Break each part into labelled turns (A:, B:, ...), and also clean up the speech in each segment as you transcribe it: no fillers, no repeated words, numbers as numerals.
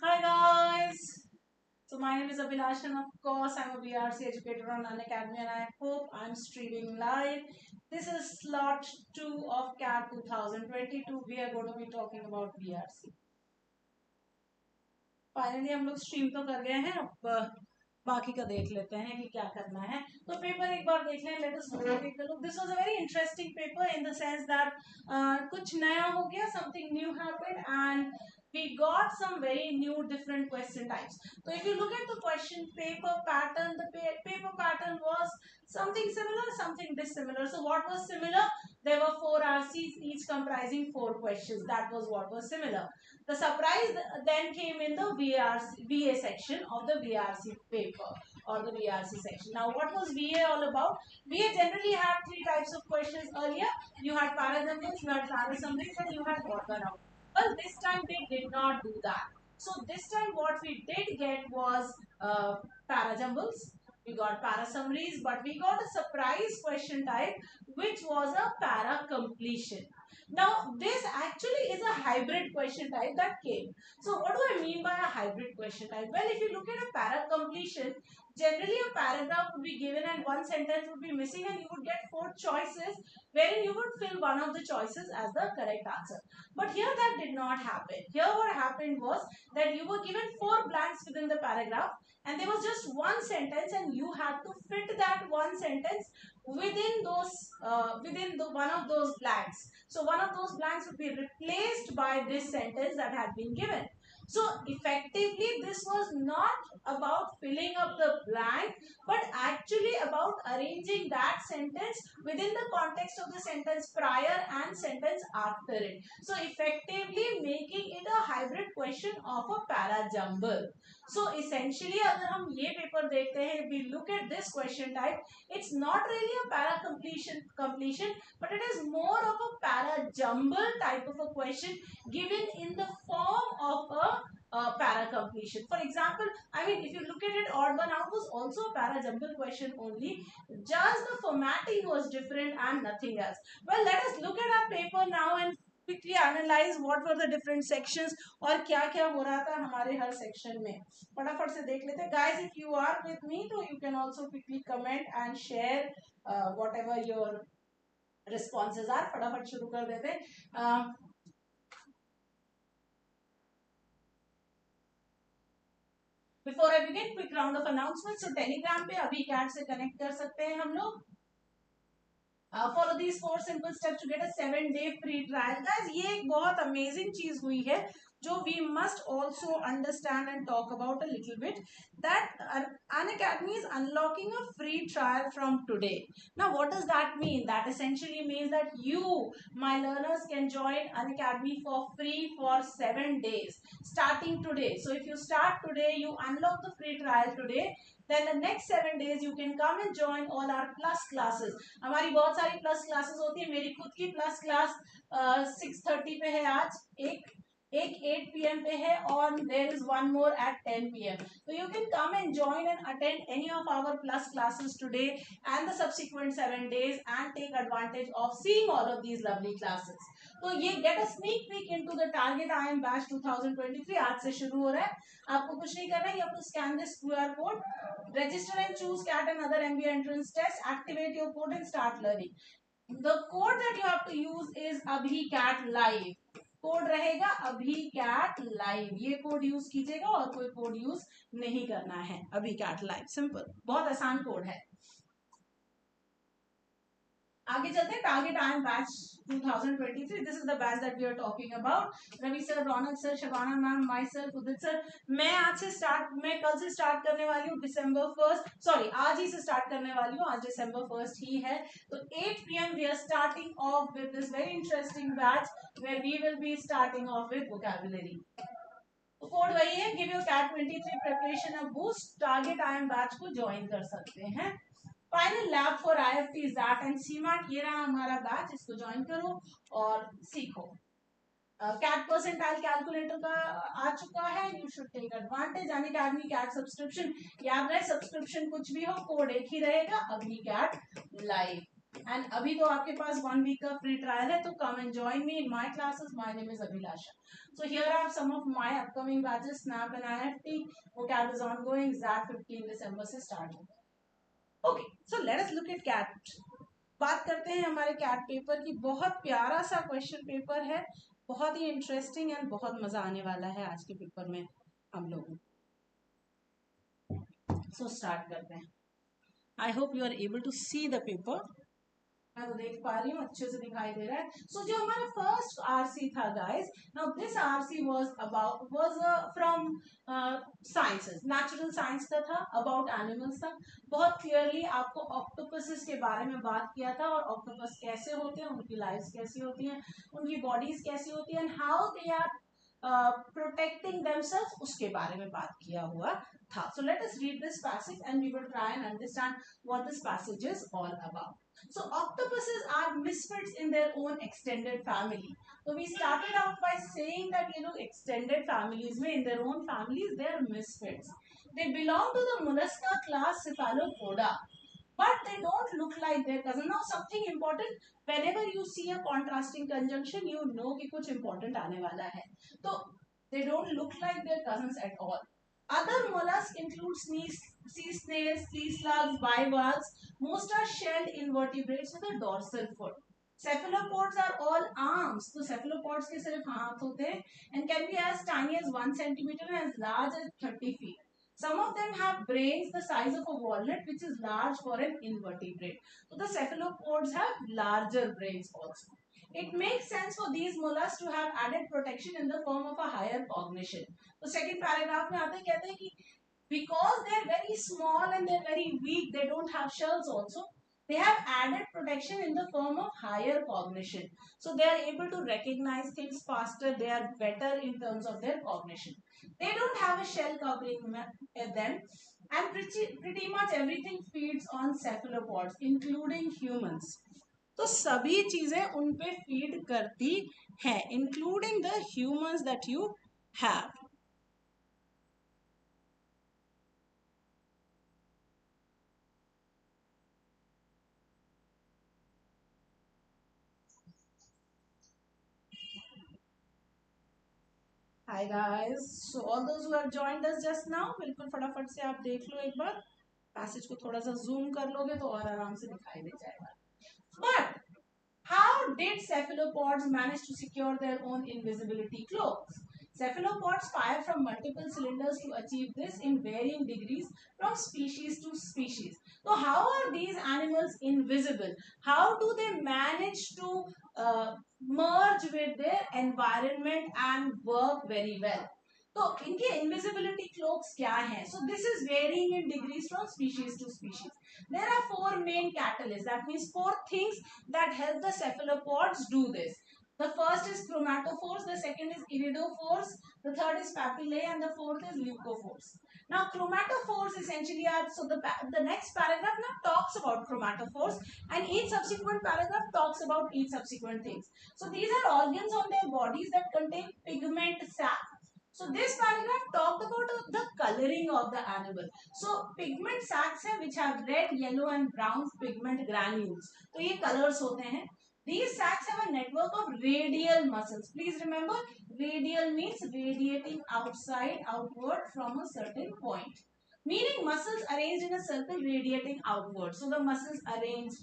A: Hi guys. So my name is Abhilasha and of course I'm a VRC educator on Unacademy and I hope I'm streaming live. This is slot 2 of CAT 2022. We are going to be talking about VRC. Finally हम लोग stream तो कर गए हैं अब बाकी का देख लेते हैं कि क्या करना है तो पेपर एक बार देख लें let us take a look this was a very interesting paper in the sense that कुछ नया हो गया something new happened and we got some very new different question types so if you look at the question paper pattern the paper pattern was something similar something dissimilar so what was similar there were 4 RCs each comprising 4 questions that was what was similar the surprise then came in the VA section of the VRC paper or the VRC section. Now, what was VA all about? VA generally had 3 types of questions earlier. You had paranumbers, you had parasummaries, and you had order out. Well, this time they did not do that. So this time what we did get was parajumbles. We got para summaries, but we got a surprise question type, which was a para completion. Now, this actually is a hybrid question type that came. So, what do I mean by a hybrid question type? Well, if you look at a para completion, generally a paragraph would be given and one sentence would be missing and you would get 4 choices wherein you would fill one of the choices as the correct answer. But here that did not happen. Here what happened was that you were given 4 blanks within the paragraph and there was just one sentence and you had to fit that one sentence within the one of those blanks. So one of those blanks would be replaced by this sentence that had been given. So effectively this was not about filling up the blank but actually about arranging that sentence within the context of the sentence prior and sentence after it. So effectively making it a hybrid question of a para jumble. So essentially अगर हम ये paper देखते हैं we look at this question type it's not really a para completion but it is more of a para jumble type of a question given in the form of a para completion. For example, I mean, if you look at it, odd one out was also a para jumble question only. Just the formatting was different and nothing else. Well, let us look at our paper now and quickly analyze what were the different sections और क्या क्या हो रहा था हमारे हर section में फटाफट से देख लेते हैं guys if you are with me तो you can also quickly comment and share whatever your responses are फटाफट शुरू कर देते हैं before I begin quick round of announcement so Telegram पे अभी कैट से कनेक्ट कर सकते हैं हम लोग follow these 4 simple steps to get a 7-day free trial guys ये एक बहुत अमेजिंग चीज हुई है जो we must also understand and talk about a little bit that Unacademy is unlocking a free trial from today. Now what does that mean? That essentially means that you my learners can join Unacademy for free for 7 days starting today. So if you start today you unlock the free trial today then the next 7 days you can come and join all our plus classes. हमारी बहुत सारी plus classes होती है मेरी खुद की plus class 6:30 पे है आज एक 8 p.m. पे है और there is one more at 10 p.m. So you can come and join and attend any of our plus classes today and the subsequent 7 days and take advantage of seeing all of these lovely classes. तो ये get a sneak peek into the target IM batch 2023 आज से शुरू हो रहा है आपको कुछ नहीं करना है you have to scan this QR code register and choose CAT and other MBA entrance tests activate your code and start learning. The code that you have to use is AbhiCat Live. Code रहेगा AbhiCat Live. ये code use कीजिएगा और कोई code use नहीं करना है AbhiCat Live. Simple बहुत आसान कोड है आगे चलते हैं target I M batch 2023 this is the batch that we are talking about Ravi sir Raunak sir Shabana ma'am myself Udit sir मैं कल से स्टार्ट करने वाली हूँ December 1st सॉरी आज ही से स्टार्ट करने वाली हूँ आज December 1st ही है तो 8 p.m. we are starting off with this very interesting batch where we will be starting off with vocabulary तो कोड वही है give your CAT 23 preparation a boost target I M batch को join कर सकते हैं final lab for IFT XAT and CMAT ये रहा हमारा बैच इसको ज्वाइन करो और सीखो कैट परसेंटाइल कैलकुलेटर का आ चुका है you should take advantage Unacademy CAT subscription याद रहे सब्सक्रिप्शन कुछ भी हो कोड एक ही रहेगा AbhiCat Live एंड अभी तो आपके पास 1 वीक का फ्री ट्रायल है, तो come and join me in my classes. My name is Abhilasha. So here are some of my upcoming batches. Snap and IFT vocab is ongoing. ZAT 15 December से start होगा. Okay, so let us look at CAT. बात करते हैं हमारे cat paper की. बहुत प्यारा सा क्वेश्चन पेपर है, बहुत ही इंटरेस्टिंग एंड बहुत मजा आने वाला है आज के पेपर में हम लोग. सो स्टार्ट करते हैं. I hope you are able to see the paper. मैं तो देख पा रही हूँ, अच्छे से दिखाई दे रहा है. सो जो हमारा फर्स्ट आरसी था guys, now this RC was from sciences, natural science का था, अबाउट एनिमल्स था. बहुत क्लियरली आपको ऑक्टोपसेस के बारे में बात किया था, और ऑक्टोपस कैसे होते हैं, उनकी लाइफ्स कैसी होती हैं, उनकी बॉडीज कैसी होती हैं, and how they are protecting themselves, उसके बारे में बात किया हुआ था. So let us read this passage and we will try and understand what this passage is all about. So octopuses are misfits in their own extended family. So we started out by saying that extended families में in their own families they are misfits. They belong to the mollusca class Cephalopoda, but they don't look like their cousin. Now something important. Whenever you see a contrasting conjunction, you know कि कुछ important आने वाला है. तो they don't look like their cousins at all. Other mollusks include sea snails, sea slugs, bivalves. Most are shelled invertebrates with a dorsal foot. Cephalopods are all arms. तो cephalopods के सिर्फ हाथ होते हैं and can be as tiny as 1 centimeter and as large as 30 feet. Some of them have brains the size of a walnut, which is large for an invertebrate. So the cephalopods have larger brains also. It makes sense for these mollusks to have added protection in the form of a higher cognition. तो second paragraph में आते कहते हैं कि because they are very small and they are very weak, they don't have shells also. They have added protection in the form of higher cognition. So they are able to recognize things faster. They are better in terms of their cognition. They don't have a shell covering them, and pretty much everything feeds on cephalopods, including humans. तो सभी चीजें उन पे feed करती हैं, including the humans that you have. Hi guys, so all those who have joined us just now, बिल्कुल फटाफट से आप देख लो एक बार. पैसेज को थोड़ा सा जूम कर लोगे तो और आराम से दिखाई दे जाएगा. But how did cephalopods manage to secure their own invisibility cloaks? Cephalopods fire from multiple cylinders to achieve this in varying degrees from species to species. So how are these animals invisible? How do they manage to merge with their environment and work very well? तो इनके invisibility cloaks क्या है? So this is varying in degrees from species to species. There are four main catalysts. That means four things that help the cephalopods do this. The first is chromatophores, the second is iridophores, the third is papillae, and the fourth is leucophores. Now chromatophores essentially are, so the next paragraph now talks about chromatophores, and each subsequent paragraph talks about each subsequent things. So these are organs on their bodies that contain pigment sac. So this paragraph talked about the coloring of the animal. So pigment sacs है which have red, yellow and brown pigment granules. तो ये colors होते हैं. These sacs have a network of radial muscles. Please remember, radial means radiating outward from a certain point. Meaning muscles arranged in a circle radiating outward. So the muscles arranged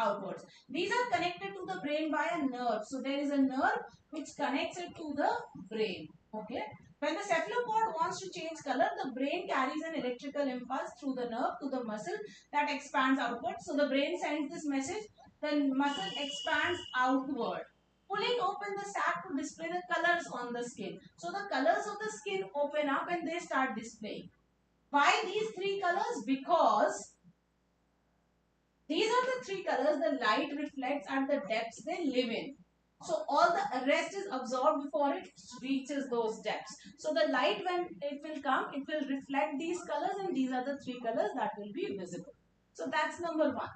A: outwards. These are connected to the brain by a nerve. So there is a nerve which connects it to the brain. Okay. When the cephalopod wants to change color, the brain carries an electrical impulse through the nerve to the muscle that expands outward. So the brain sends this message, the muscle expands outward, pulling open the sac to display the colors on the skin. So the colors of the skin open up and they start displaying. Why these three colors? Because these are the three colors the light reflects at the depths they live in. So all the rest is absorbed before it reaches those depths. So the light, when it will come, it will reflect these colors, and these are the three colors that will be visible. So that's number one.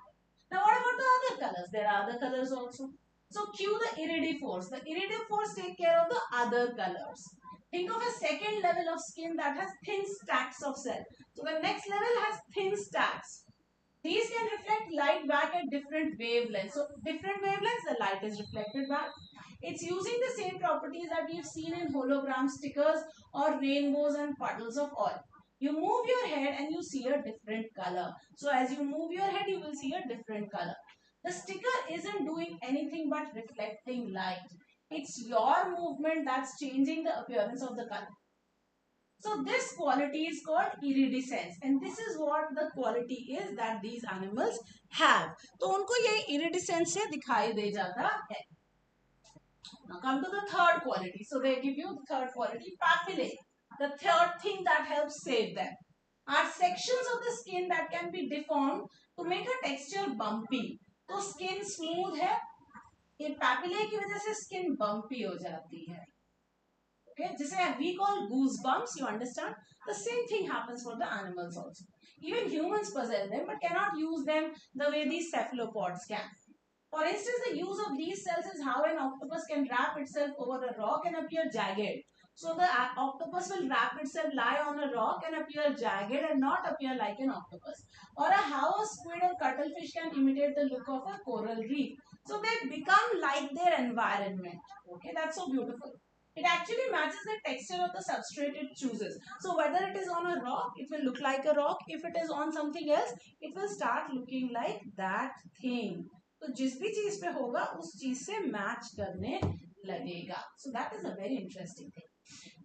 A: Now what about the other colors? There are other colors also. So cue the iridophores. The iridophores take care of the other colors. Think of a second level of skin that has thin stacks of cells. So the next level has thin stacks. These can reflect light back at different wavelengths. So different wavelengths, the light is reflected back. It's using the same properties that we've seen in hologram stickers or rainbows and puddles of oil. You move your head and you see a different color. So as you move your head, you will see a different color. The sticker isn't doing anything but reflecting light. It's your movement that's changing the appearance of the color. So this quality is called iridescence, and this is what the quality is that these animals have. तो उनको ये iridescence से दिखाई दे जाता है. Now come to the third quality. So they give you the third quality, papillae. The third thing that helps save them are sections of the skin that can be deformed to make a texture bumpy. तो skin smooth है, ये papillae की वजह से skin bumpy हो जाती है. Okay, just like we call goosebumps, you understand? The same thing happens for the animals also. Even humans possess them but cannot use them the way these cephalopods can. For instance, the use of these cells is how an octopus can wrap itself over a rock and appear jagged. So the octopus will wrap itself, lie on a rock and appear jagged and not appear like an octopus. Or how a squid or cuttlefish can imitate the look of a coral reef. So they become like their environment. Okay, that's so beautiful. It actually matches the texture of the substrate it chooses. So whether it is on a rock, it will look like a rock. If it is on something else, it will start looking like that thing. तो जिस भी चीज पे होगा उस चीज से match करने लगेगा. So that is a very interesting thing.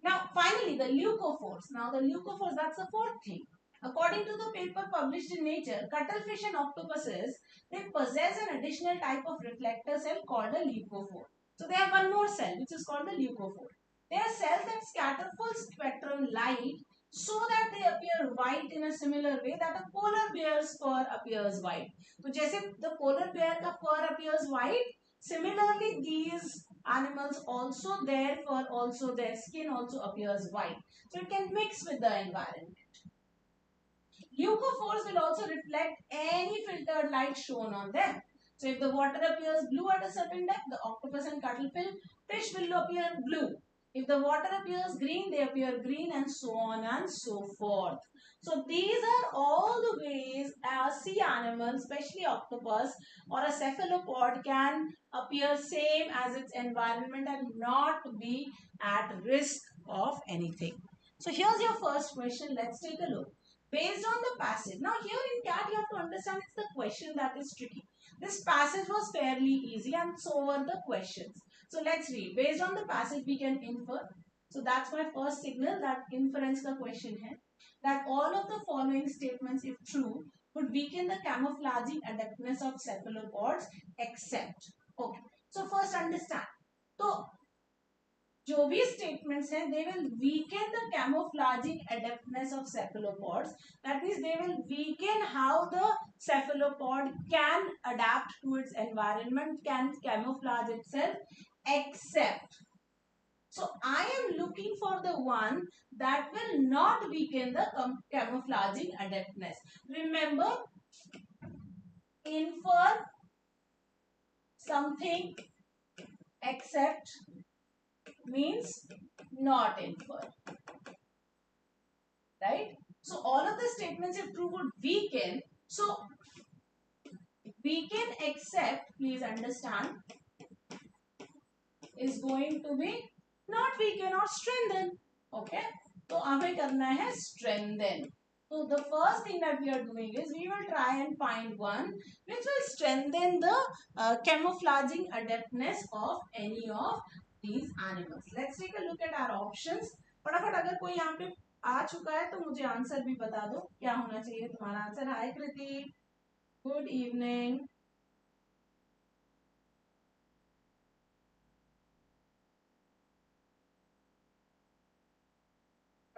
A: Now finally the leucophores. Now the leucophores, that's the fourth thing. According to the paper published in Nature, cuttlefish and octopuses, they possess an additional type of reflector cell called a leucophore. So they have one more cell which is called the leucophore. They are cells that scatter full spectrum light so that they appear white in a similar way that a polar bear's fur appears white. So जैसे the polar bear का fur appears white, similarly these animals also their fur also their skin also appears white. So it can mix with the environment. Leucophores will also reflect any filtered light shown on them. So if the water appears blue at a certain depth, the octopus and cuttlefish will appear blue. If the water appears green, they appear green, and so on and so forth. So these are all the ways a sea animal, especially octopus or a cephalopod, can appear same as its environment and not be at risk of anything. So here's your first question. Let's take a look. Based on the passage. Now here in CAT you have to understand it's the question that is tricky. This passage was fairly easy and so were the questions. So let's read. Based on the passage we can infer. So that's my first signal that inference ka question hai. That all of the following statements, if true, would weaken the camouflaging adaptness of cephalopods except. Okay. So first understand. So जो भी statements हैं, they will weaken the camouflaging adaptness of cephalopods. That means they will weaken how the cephalopod can adapt to its environment, can camouflage itself, except. So I am looking for the one that will not weaken the camouflaging adaptness. Remember, infer something except means not infer, right? So all of the statements if true would weaken. So weaken except, please understand, is going to be not weaken or strengthen. Okay, तो हमें करना है strengthen. So the first thing that we are doing is we will try and find one which will strengthen the camouflaging adaptness of any of these animals. Let's take a look at our options. फटाफट अगर कोई यहाँ पे आ चुका है तो मुझे answer भी बता दो क्या होना चाहिए तुम्हारा answer. Hi Kriti, good evening.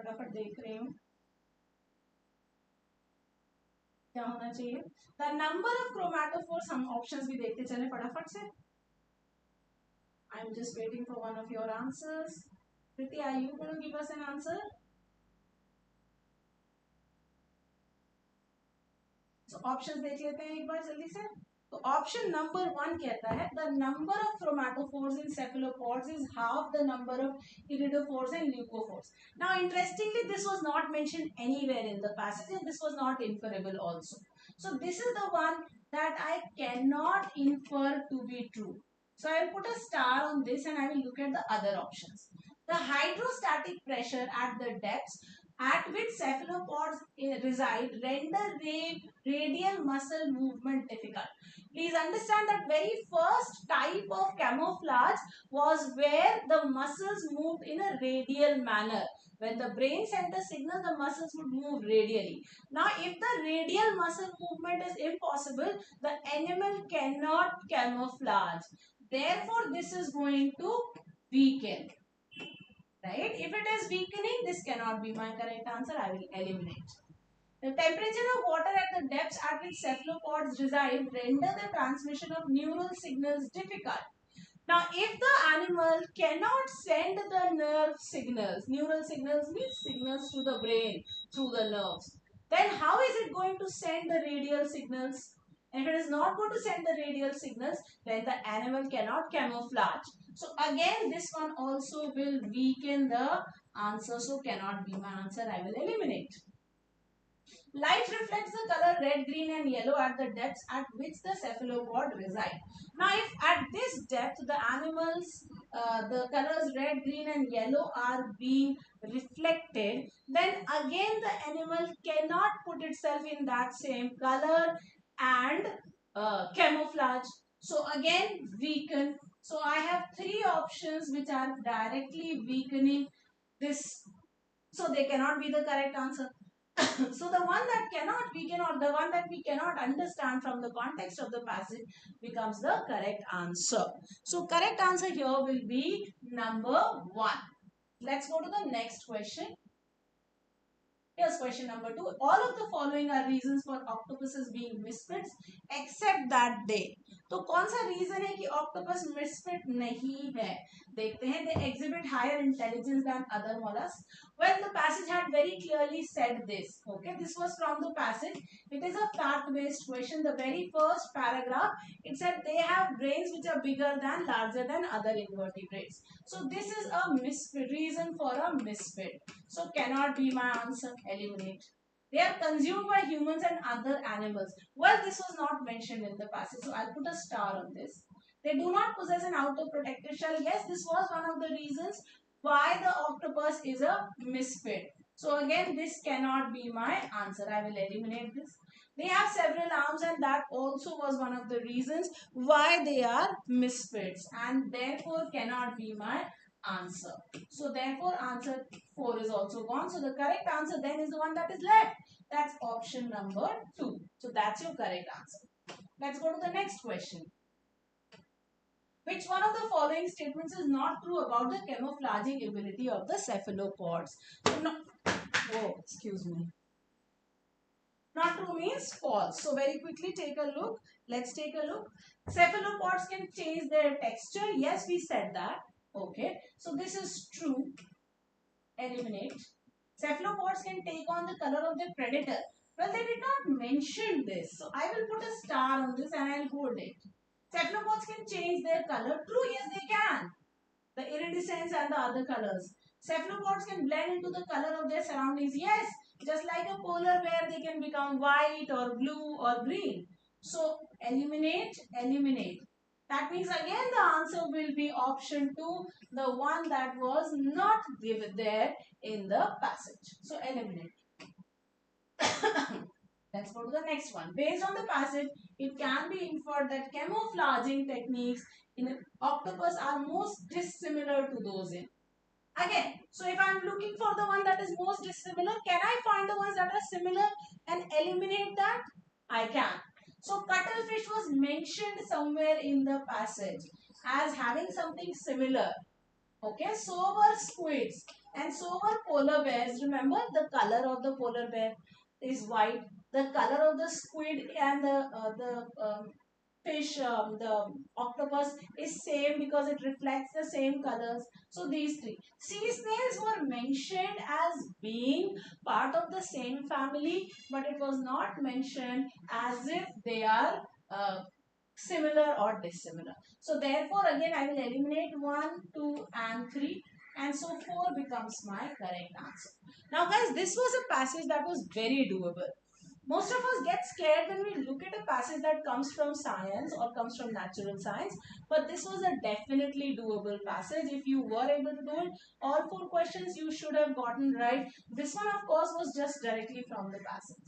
A: फटाफट देख रही हूँ क्या होना चाहिए. द नंबर ऑफ क्रोमैटोफोर्स, हम ऑप्शंस भी देखते चले फटाफट से. I am just waiting for one of your answers. Kriti, are you going to give us an answer? तो ऑप्शंस देख लेते हैं एक बार जल्दी से. तो ऑप्शन नंबर 1 कहता है the number of chromatophores in cephalopods is half the number of iridophores and leucophores. Now interestingly this was not mentioned anywhere in the passage and this was not inferable also. So this is the one that I cannot infer to be true. So I will put a star on this and I will look at the other options. The hydrostatic pressure at the depths at which cephalopods reside render radial muscle movement difficult. Please understand that very first type of camouflage was where the muscles moved in a radial manner. When the brain sent a signal, the muscles would move radially. Now, if the radial muscle movement is impossible, the animal cannot camouflage. Therefore, this is going to weaken. Right? If it is weakening, this cannot be my correct answer. I will eliminate. The temperature of water at the depths at which cephalopods reside render the transmission of neural signals difficult. Now, if the animal cannot send the nerve signals, neural signals means signals to the brain through the nerves, then how is it going to send the radial signals? If it is not going to send the radial signals, then the animal cannot camouflage. So again, this one also will weaken the answer, so cannot be my answer. I will eliminate. Light reflects the color red, green and yellow at the depths at which the cephalopod reside. Now if at this depth the animals, the colors red, green and yellow are being reflected, then again the animal cannot put itself in that same color and camouflage. So again weaken. So I have three options which are directly weakening this. So they cannot be the correct answer. So the one that cannot weaken or the one that we cannot understand from the context of the passage becomes the correct answer. So correct answer here will be number 1. Let's go to the next question. Here's question number 2. All of the following are reasons for octopuses being misfits except that they. तो कौन सा reason है कि octopus misfit नहीं है? देखते हैं. They exhibit higher intelligence than other mollusks. Well, the passage had very clearly said this. Okay, this was from the passage. It is a fact-based question. The very first paragraph, it said they have brains which are bigger than, larger than other invertebrates. So this is a misfit, reason for a misfit. So cannot be my answer. Eliminate. They are consumed by humans and other animals. Well, this was not mentioned in the passage, so I'll put a star on this. They do not possess an outer protective shell. Yes, this was one of the reasons why the octopus is a misfit. So again, this cannot be my answer. I will eliminate this. They have several arms and that also was one of the reasons why they are misfits and therefore cannot be my answer. So therefore answer 4 is also gone. So the correct answer then is the one that is left. That's option number 2. So that's your correct answer. Let's go to the next question. Which one of the following statements is not true about the camouflaging ability of the cephalopods? So excuse me. Not true means false. So very quickly take a look. Let's take a look. Cephalopods can change their texture. Yes, we said that. Okay. So this is true. Eliminate. Cephalopods can take on the color of their predator. Well, they did not mention this. So I will put a star on this and I'll hold it. Cephalopods can change their color. True, yes, they can. The iridescence and the other colors. Cephalopods can blend into the color of their surroundings. Yes, just like a polar bear, they can become white or blue or green. So eliminate, eliminate. That means again the answer will be option 2, the one that was not given there in the passage. So eliminate. Let's go to the next one. Based on the passage, it can be inferred that camouflaging techniques in an octopus are most dissimilar to those in. Again, so if I'm looking for the one that is most dissimilar, can I find the ones that are similar and eliminate that? I can. So cuttlefish was mentioned somewhere in the passage as having something similar. Okay, so were squids and so were polar bears. Remember the color of the polar bear is white. The color of the squid and the fish, the octopus is same because it reflects the same colors. So these three. Sea snails were mentioned as being part of the same family, but it was not mentioned as if they are similar or dissimilar. So therefore again I will eliminate 1, 2 and 3 and so 4 becomes my correct answer. Now guys, this was a passage that was very doable. Most of us get scared when we look at a passage that comes from science or comes from natural science, but this was a definitely doable passage. If you were able to do it, all four questions you should have gotten right. This one, of course, was just directly from the passage.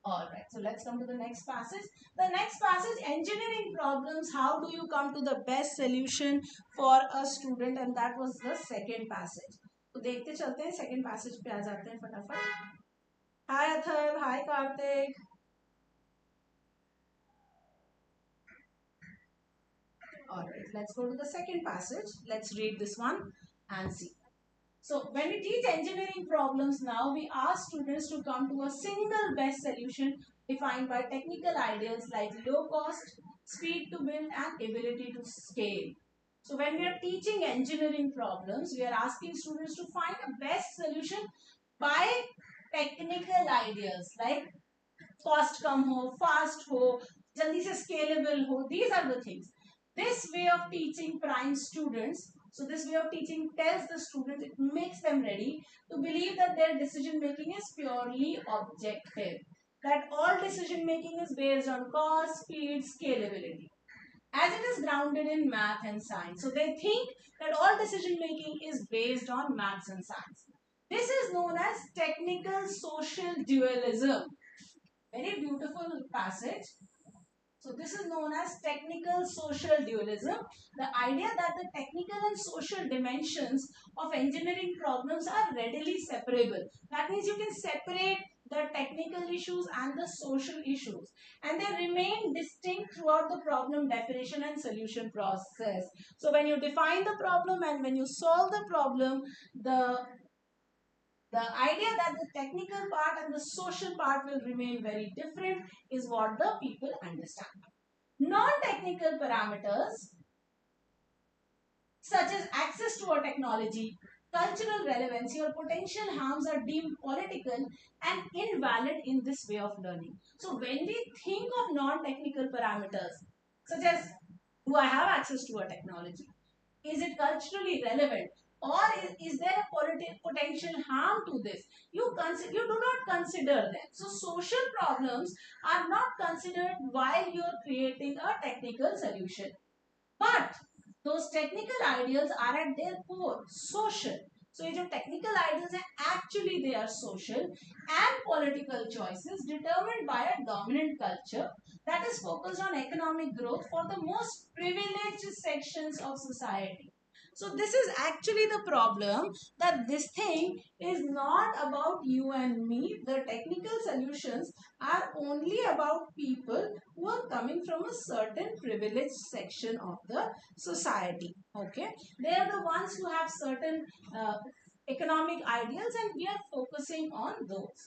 A: Alright, so let's come to the next passage. The next passage, engineering problems. How do you come to the best solution for a student? And that was the second passage. तो देखते चलते हैं second passage पे आ जाते हैं फटाफट. Hi Athar, hi Karthik. Alright, let's go to the second passage. Let's read this one and see. So when we teach engineering problems now, we ask students to come to a single best solution defined by technical ideals like low cost, speed to build and ability to scale. So when we are teaching engineering problems, we are asking students to find a best solution by technical ideas like cost कम हो, fast हो, जल्दी से scalable हो. These are the things. This way of teaching prime students, so this way of teaching tells the students, it makes them ready to believe that their decision making is purely objective. That all decision making is based on cost, speed, scalability. As it is grounded in math and science. So they think that all decision making is based on maths and science. This is known as technical social dualism. Very beautiful passage. So this is known as technical social dualism. The idea that the technical and social dimensions of engineering problems are readily separable. That means you can separate the technical issues and the social issues, and they remain distinct throughout the problem definition and solution process. So when you define the problem and when you solve the problem, the idea that the technical part and the social part will remain very different is what the people understand. Non-technical parameters such as access to a technology, cultural relevancy or potential harms are deemed political and invalid in this way of learning. So when we think of non-technical parameters such as, do I have access to a technology? Is it culturally relevant? Or is there a potential harm to this? You do not consider them. So social problems are not considered while you are creating a technical solution. But those technical ideals are at their core social. So ये जो technical ideals हैं, actually they are social and political choices determined by a dominant culture that is focused on economic growth for the most privileged sections of society. So this is actually the problem, that this thing is not about you and me. The technical solutions are only about people who are coming from a certain privileged section of the society. Okay, they are the ones who have certain economic ideals, and we are focusing on those.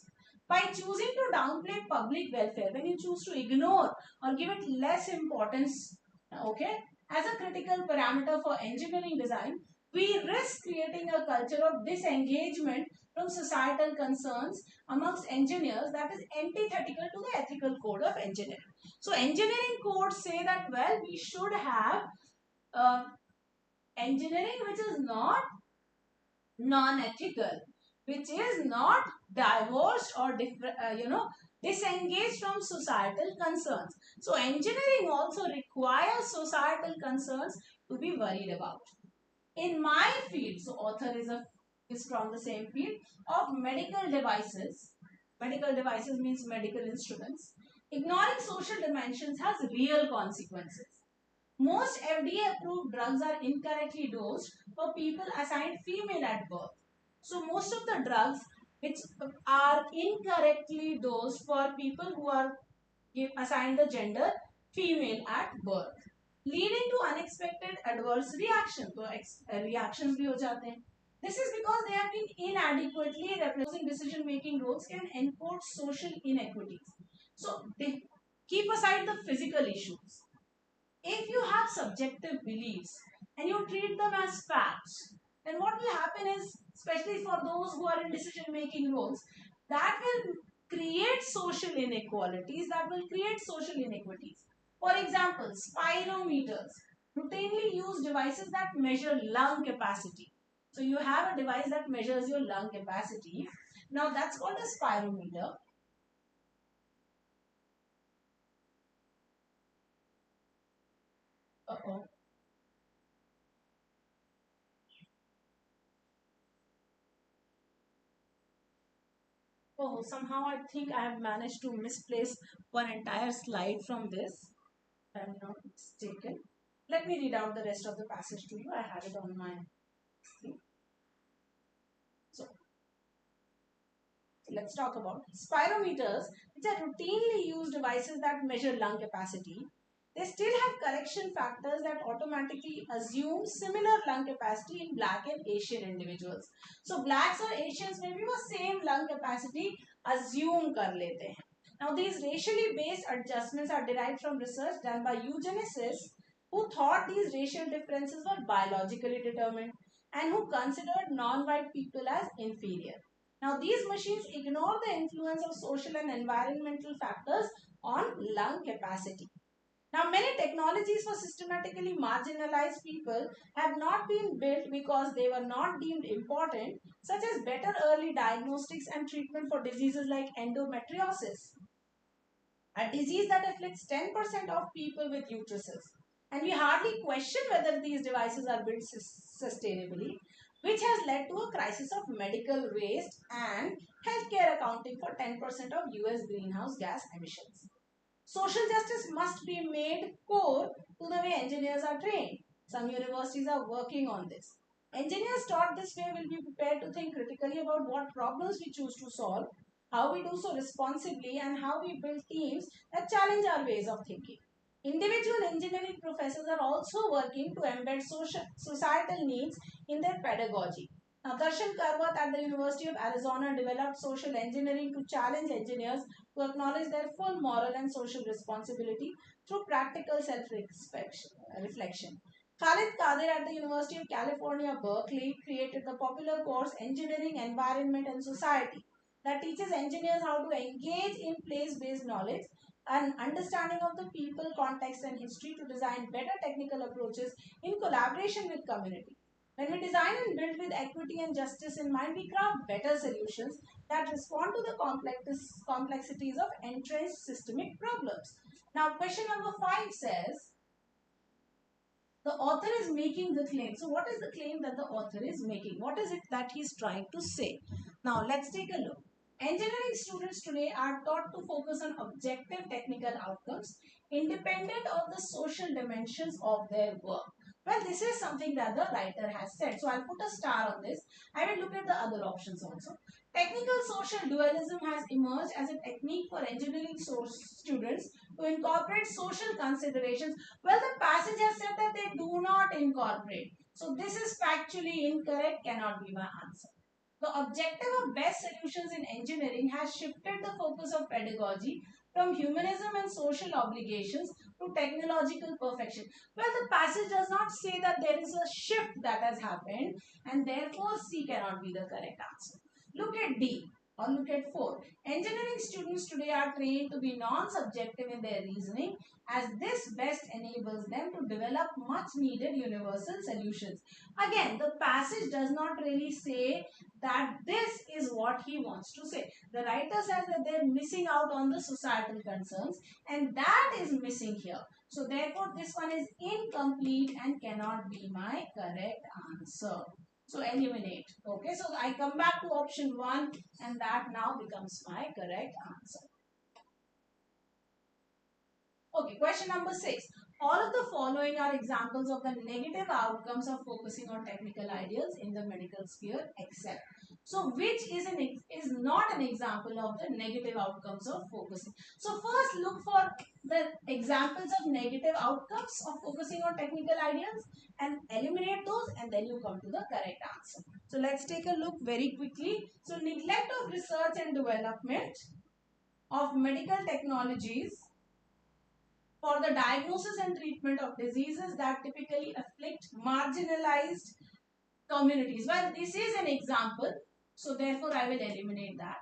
A: By choosing to downplay public welfare, when you choose to ignore or give it less importance, okay, as a critical parameter for engineering design, we risk creating a culture of disengagement from societal concerns amongst engineers that is antithetical to the ethical code of engineering. So engineering codes say that, well, we should have uh, engineering which is not non-ethical, which is not divorced or disengaged from societal concerns. So engineering also requires societal concerns to be worried about. In my field, so author is from the same field of medical devices. Medical devices means medical instruments. Ignoring social dimensions has real consequences. Most FDA approved drugs are incorrectly dosed for people assigned female at birth. So most of the drugs which are incorrectly dosed for people who are assigned the gender female at birth, leading to unexpected adverse reactions. So reactions भी हो जाते हैं. This is because they have been inadequately representing decision-making roles can encode social inequities. So they keep aside the physical issues. If you have subjective beliefs and you treat them as facts, then what will happen is, especially for those who are in decision making roles, that will create social inequalities, that will create social inequities. For example, spirometers, routinely used devices that measure lung capacity. So you have a device that measures your lung capacity. Now that's called a spirometer. Uh-oh. Oh, somehow I think I have managed to misplace one entire slide from this. If I'm not mistaken. Let me read out the rest of the passage to you. I have it on my screen. So let's talk about spirometers, which are routinely used devices that measure lung capacity. They still have correction factors that automatically assume similar lung capacity in black and Asian individuals. So blacks or Asians may be the same lung capacity assume kar lete hain. Now these racially based adjustments are derived from research done by eugenicists who thought these racial differences were biologically determined and who considered non-white people as inferior. Now, these machines ignore the influence of social and environmental factors on lung capacity. Now, many technologies for systematically marginalized people have not been built because they were not deemed important, such as better early diagnostics and treatment for diseases like endometriosis, a disease that afflicts 10% of people with uteruses. And we hardly question whether these devices are built sustainably, which has led to a crisis of medical waste and healthcare accounting for 10% of US greenhouse gas emissions. Social justice must be made core to the way engineers are trained. Some universities are working on this. Engineers taught this way will be prepared to think critically about what problems we choose to solve, how we do so responsibly, and how we build teams that challenge our ways of thinking. Individual engineering professors are also working to embed societal needs in their pedagogy. Now, Darshan Karwat at the University of Arizona developed social engineering to challenge engineers to acknowledge their full moral and social responsibility through practical self-reflection. Khalid Kadir at the University of California, Berkeley created the popular course Engineering, Environment and Society that teaches engineers how to engage in place-based knowledge and understanding of the people, context and history to design better technical approaches in collaboration with community. When we design and build with equity and justice in mind, we craft better solutions that respond to the complexities of entrenched systemic problems. Now, question number 5 says, the author is making the claim. So what is the claim that the author is making? What is it that he's trying to say? Now let's take a look. Engineering students today are taught to focus on objective technical outcomes independent of the social dimensions of their work. Well, this is something that the writer has said. So I'll put a star on this. I will look at the other options also. Technical social dualism has emerged as a technique for engineering students to incorporate social considerations. Well, the passage has said that they do not incorporate. So this is factually incorrect, cannot be my answer. The objective of best solutions in engineering has shifted the focus of pedagogy from humanism and social obligations to technological perfection. Well, the passage does not say that there is a shift that has happened and therefore C cannot be the correct answer. Look at D or look at 4. Engineering students today are trained to be non-subjective in their reasoning as this best enables them to develop much needed universal solutions. Again, the passage does not really say that this is what he wants to say. The writer says that they're missing out on the societal concerns and that is missing here. So therefore this one is incomplete and cannot be my correct answer. So eliminate. Okay, so I come back to option 1 and that now becomes my correct answer. Okay, question number 6. All of the following are examples of the negative outcomes of focusing on technical ideals in the medical sphere except. So which is not an example of the negative outcomes of focusing. So first look for the examples of negative outcomes of focusing on technical ideals and eliminate those and then you come to the correct answer. So let's take a look very quickly. So neglect of research and development of medical technologies for the diagnosis and treatment of diseases that typically afflict marginalized communities. Well, this is an example, so therefore I will eliminate that.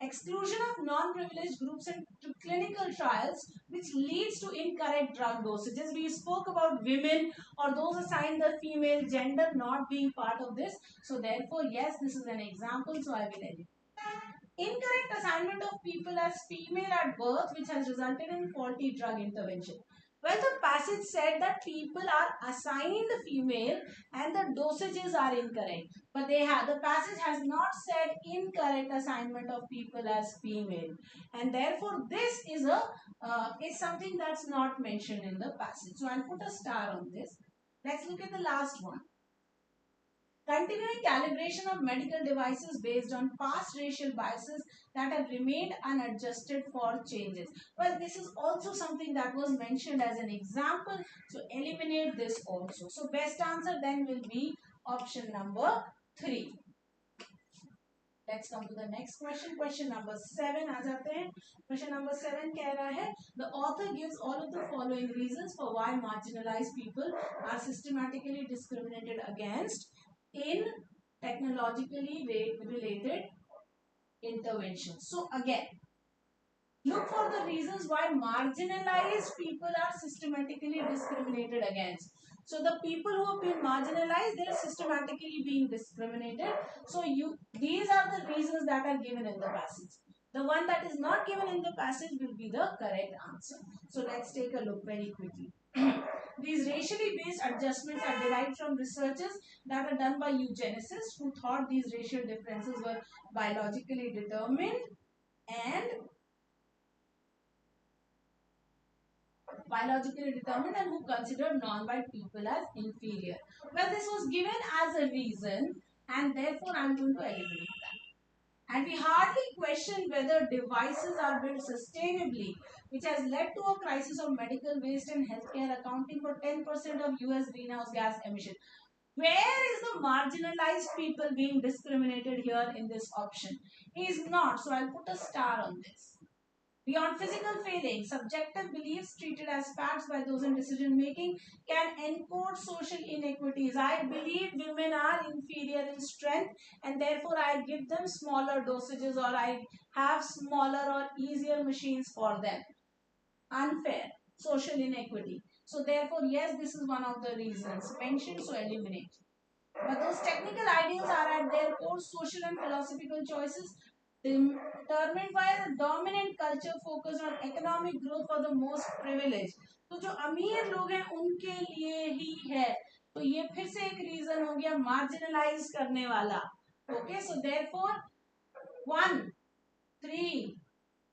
A: Exclusion of non-privileged groups in clinical trials, which leads to incorrect drug dosages. We spoke about women or those assigned the female gender not being part of this. So therefore, yes, this is an example, so I will eliminate. Incorrect assignment of people as female at birth, which has resulted in faulty drug intervention. Well, the passage said that people are assigned female and the dosages are incorrect. But the passage has not said incorrect assignment of people as female, and therefore this is something that's not mentioned in the passage. So I'll put a star on this. Let's look at the last one. Continuing calibration of medical devices based on past racial biases that have remained unadjusted for changes. Well, this is also something that was mentioned as an example. So eliminate this also. So best answer then will be option number 3. Let's come to the next question. Question number 7 आ जाते हैं. Question number 7 कह रहा है, the author gives all of the following reasons for why marginalized people are systematically discriminated against in technologically related interventions. So again, look for the reasons why marginalized people are systematically discriminated against. So the people who have been marginalized, they are systematically being discriminated. So these are the reasons that are given in the passage. The one that is not given in the passage will be the correct answer. So let's take a look very quickly. These racially based adjustments are derived from researches that are done by eugenicists who thought these racial differences were biologically determined and who considered non-white people as inferior. Well, this was given as a reason and therefore I am going to eliminate that. And we hardly question whether devices are built sustainably, which has led to a crisis of medical waste and healthcare accounting for 10% of US greenhouse gas emission. Where is the marginalized people being discriminated here in this option? He is not, so I'll put a star on this. Beyond physical failing, subjective beliefs treated as facts by those in decision making can encode social inequities. I believe women are inferior in strength and therefore I give them smaller dosages or I have smaller or easier machines for them. Unfair, social inequity. So therefore, yes, this is one of the reasons mentioned, so eliminate. But those technical ideals are at their core social and philosophical choices determined by the dominant culture focused on economic growth for the most privileged. तो जो अमीर लोग हैं उनके लिए ही है. तो ये फिर से एक रीजन हो गया मार्जिनलाइज करने वाला. Okay, so therefore 1, 3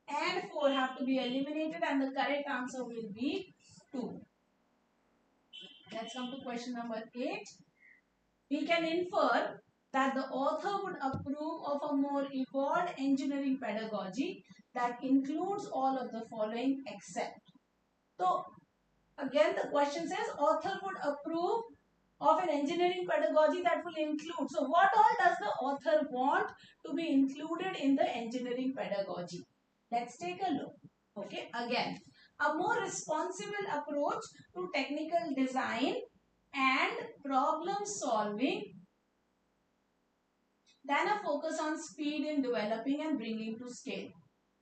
A: and 4 have to be eliminated and the correct answer will be 2. Let's come to question number 8. We can infer that the author would approve of a more evolved engineering pedagogy that includes all of the following except. So again the question says author would approve of an engineering pedagogy that will include. So what all does the author want to be included in the engineering pedagogy? Let's take a look. Okay, again, a more responsible approach to technical design and problem solving than a focus on speed in developing and bringing to scale.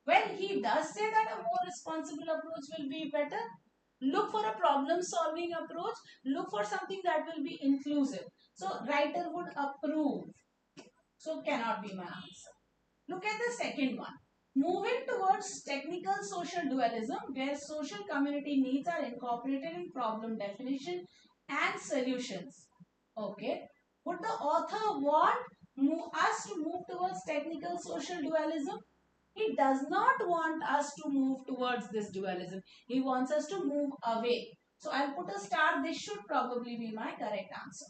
A: Well, he does say that a more responsible approach will be better. Look for a problem solving approach. Look for something that will be inclusive. So, writer would approve. So, cannot be my answer. Look at the second one. Moving towards technical social dualism, where social community needs are incorporated in problem definition and solutions. Okay. Would the author want us to move towards technical social dualism? He does not want us to move towards this dualism. He wants us to move away. So I'll put a star. This should probably be my correct answer.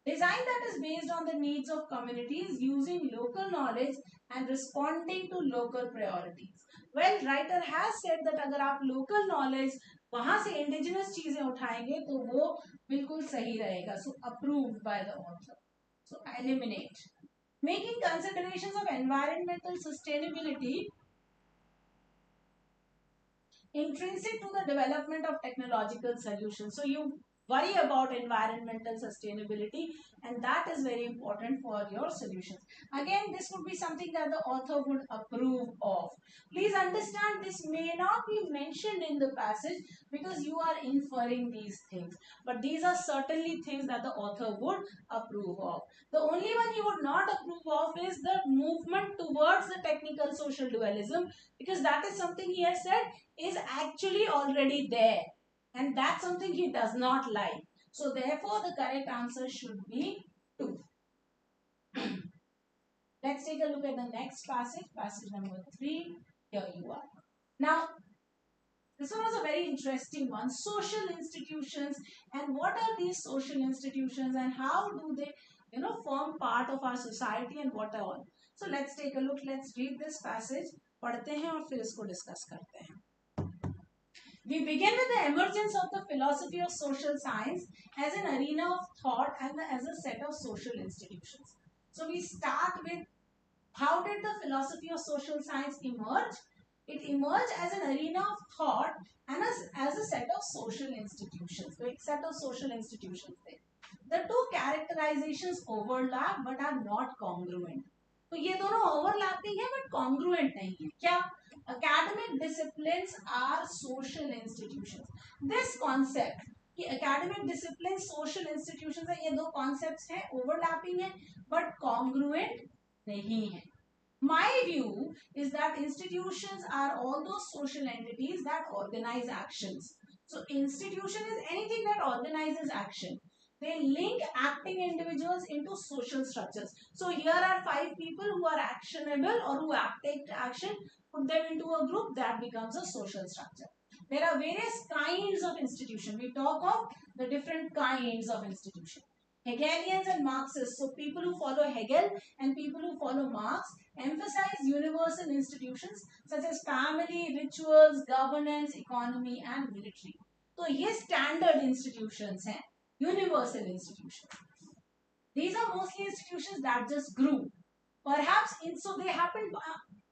A: Design that is based on the needs of communities using local knowledge and responding to local priorities. Well, writer has said that अगर आप local knowledge वहाँ से indigenous चीजें उठाएंगे तो वो बिल्कुल सही रहेगा. So approved by the author. So eliminate. Making considerations of environmental sustainability intrinsic to the development of technological solutions. So you worry about environmental sustainability and that is very important for your solutions. Again, this would be something that the author would approve of. Please understand this may not be mentioned in the passage because you are inferring these things. But these are certainly things that the author would approve of. The only one he would not approve of is the movement towards the technical social dualism because that is something he has said is actually already there. and that's something he does not like. So therefore the correct answer should be 2. Let's take a look at the next passage, passage number 3. Here you are. Now, this one was a very interesting one. Social institutions, and what are these social institutions and how do they, form part of our society and what are all. So let's take a look. Let's read this passage. पढ़ते हैं और फिर इसको discuss करते हैं. We begin with the emergence of the philosophy of social science as an arena of thought and as a set of social institutions. So we start with how did the philosophy of social science emerge? It emerged as an arena of thought and as a set of social institutions. So, एक set of social institutions थे. The two characterizations overlap but are not congruent. तो ये दोनों overlapping है but congruent नहीं है. क्या? Academic disciplines are social institutions. This concept कि academic discipline social institutions है, ये दो concepts हैं, overlapping है but congruent नहीं है. My view is that institutions are all those social entities that organize actions. So institution is anything that organizes action. They link acting individuals into social structures. So here are 5 people who are actionable or who take action, put them into a group, that becomes a social structure. There are various kinds of institution. We talk of the different kinds of institution. Hegelians and Marxists, so people who follow Hegel and people who follow Marx, emphasize universal institutions such as family, rituals, governance, economy and military. So ये standard institutions हैं, universal institutions. These are mostly institutions that just grew. Perhaps so they happened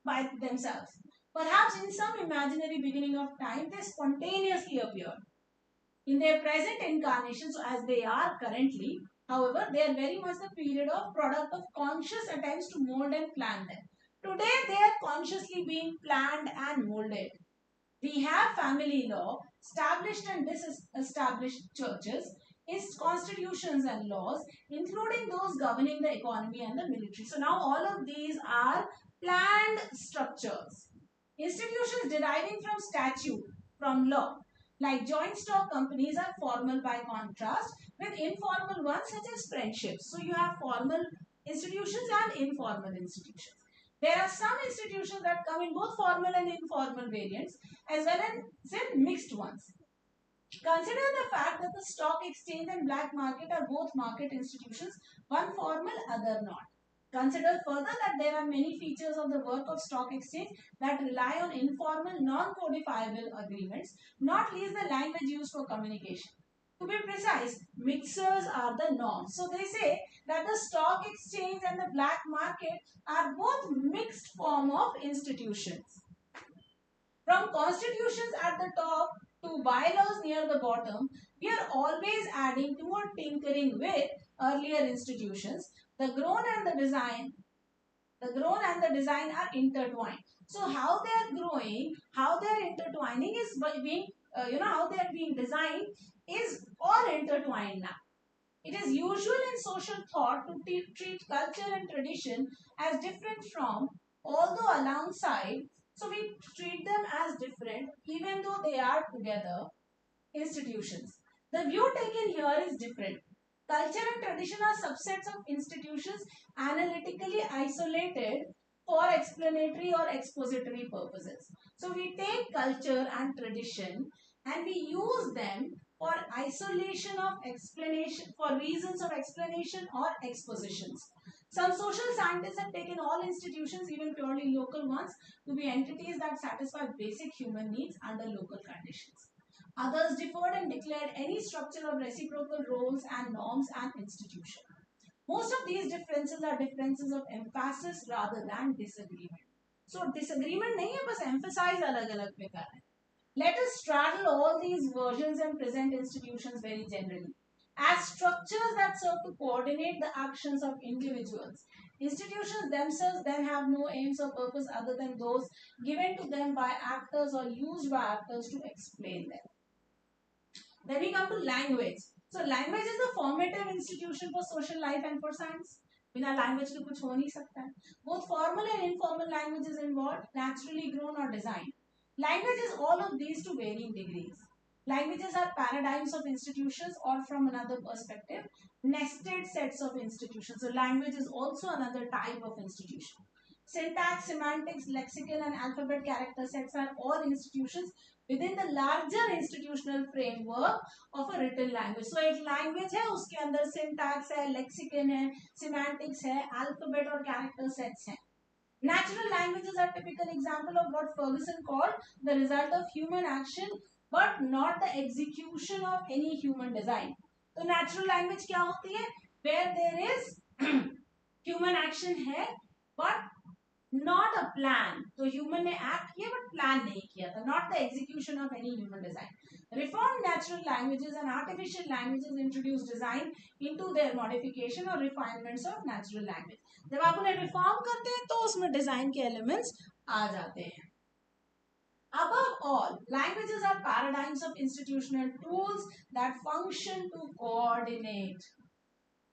A: by themselves. Perhaps in some imaginary beginning of time, they spontaneously appeared. In their present incarnation, so as they are currently, however, they are very much the period of product of conscious attempts to mold and plan them. Today, they are consciously being planned and molded. We have family law, established and disestablished churches, its constitutions and laws, including those governing the economy and the military. So now all of these are planned structures. Institutions deriving from statute, from law, like joint stock companies are formal by contrast with informal ones such as friendships. So you have formal institutions and informal institutions. There are some institutions that come in both formal and informal variants as well as in mixed ones. Consider the fact that the stock exchange and black market are both market institutions, one formal, other not. Consider further that there are many features of the work of stock exchange that rely on informal, non-codifiable agreements, not least the language used for communication. To be precise, mixers are the norm. So they say that the stock exchange and the black market are both mixed form of institutions. From constitutions at the top to bylaws near the bottom, we are always adding to or tinkering with earlier institutions. The grown and the design are intertwined. So how they are growing, how they are intertwining is by being, how they are being designed is all intertwined now. It is usual in social thought to treat culture and tradition as different from, although alongside, so we treat them as different even though they are together institutions. The view taken here is different. Culture and tradition are subsets of institutions analytically isolated for explanatory or expository purposes. So we take culture and tradition and we use them for isolation of explanation, for reasons of explanation or expositions. Some social scientists have taken all institutions, even purely local ones, to be entities that satisfy basic human needs under local conditions. Others differed and declared any structure of reciprocal roles and norms and institution. Most of these differences are differences of emphasis rather than disagreement. So disagreement नहीं है, बस emphasize अलग-अलग पे कर रहे हैं. Let us straddle all these versions and present institutions very generally as structures that serve to coordinate the actions of individuals. Institutions themselves then have no aims or purpose other than those given to them by actors or used by actors to explain them. Then we come to language. So language is the formative institution for social life and for science. बिना language के कुछ हो नहीं सकता है. Both formal and informal languages involved, naturally grown or designed. Language is all of these to varying degrees. Languages are paradigms of institutions, or from another perspective, nested sets of institutions. So language is also another type of institution. Syntax, semantics, lexical and alphabet character sets are all institutions within the larger institutional framework of a written language. So एक language है, उसके अंदर syntax है, lexicon है, semantics है, alphabet और character sets हैं. Natural languages are typical example of what Ferguson called the result of human action, but not the execution of any human design. तो natural language क्या होती है? Where there is human action है, but not a plan. तो human ने act किया but plan नहीं किया था. Not the execution of any human design. Reformed natural languages and artificial languages introduce design into their modification or refinements of natural language. जब आप उन्हें reform करते हैं तो उसमें डिजाइन के एलिमेंट्स आ जाते हैं. Above all, languages are paradigms of institutional tools that function to coordinate.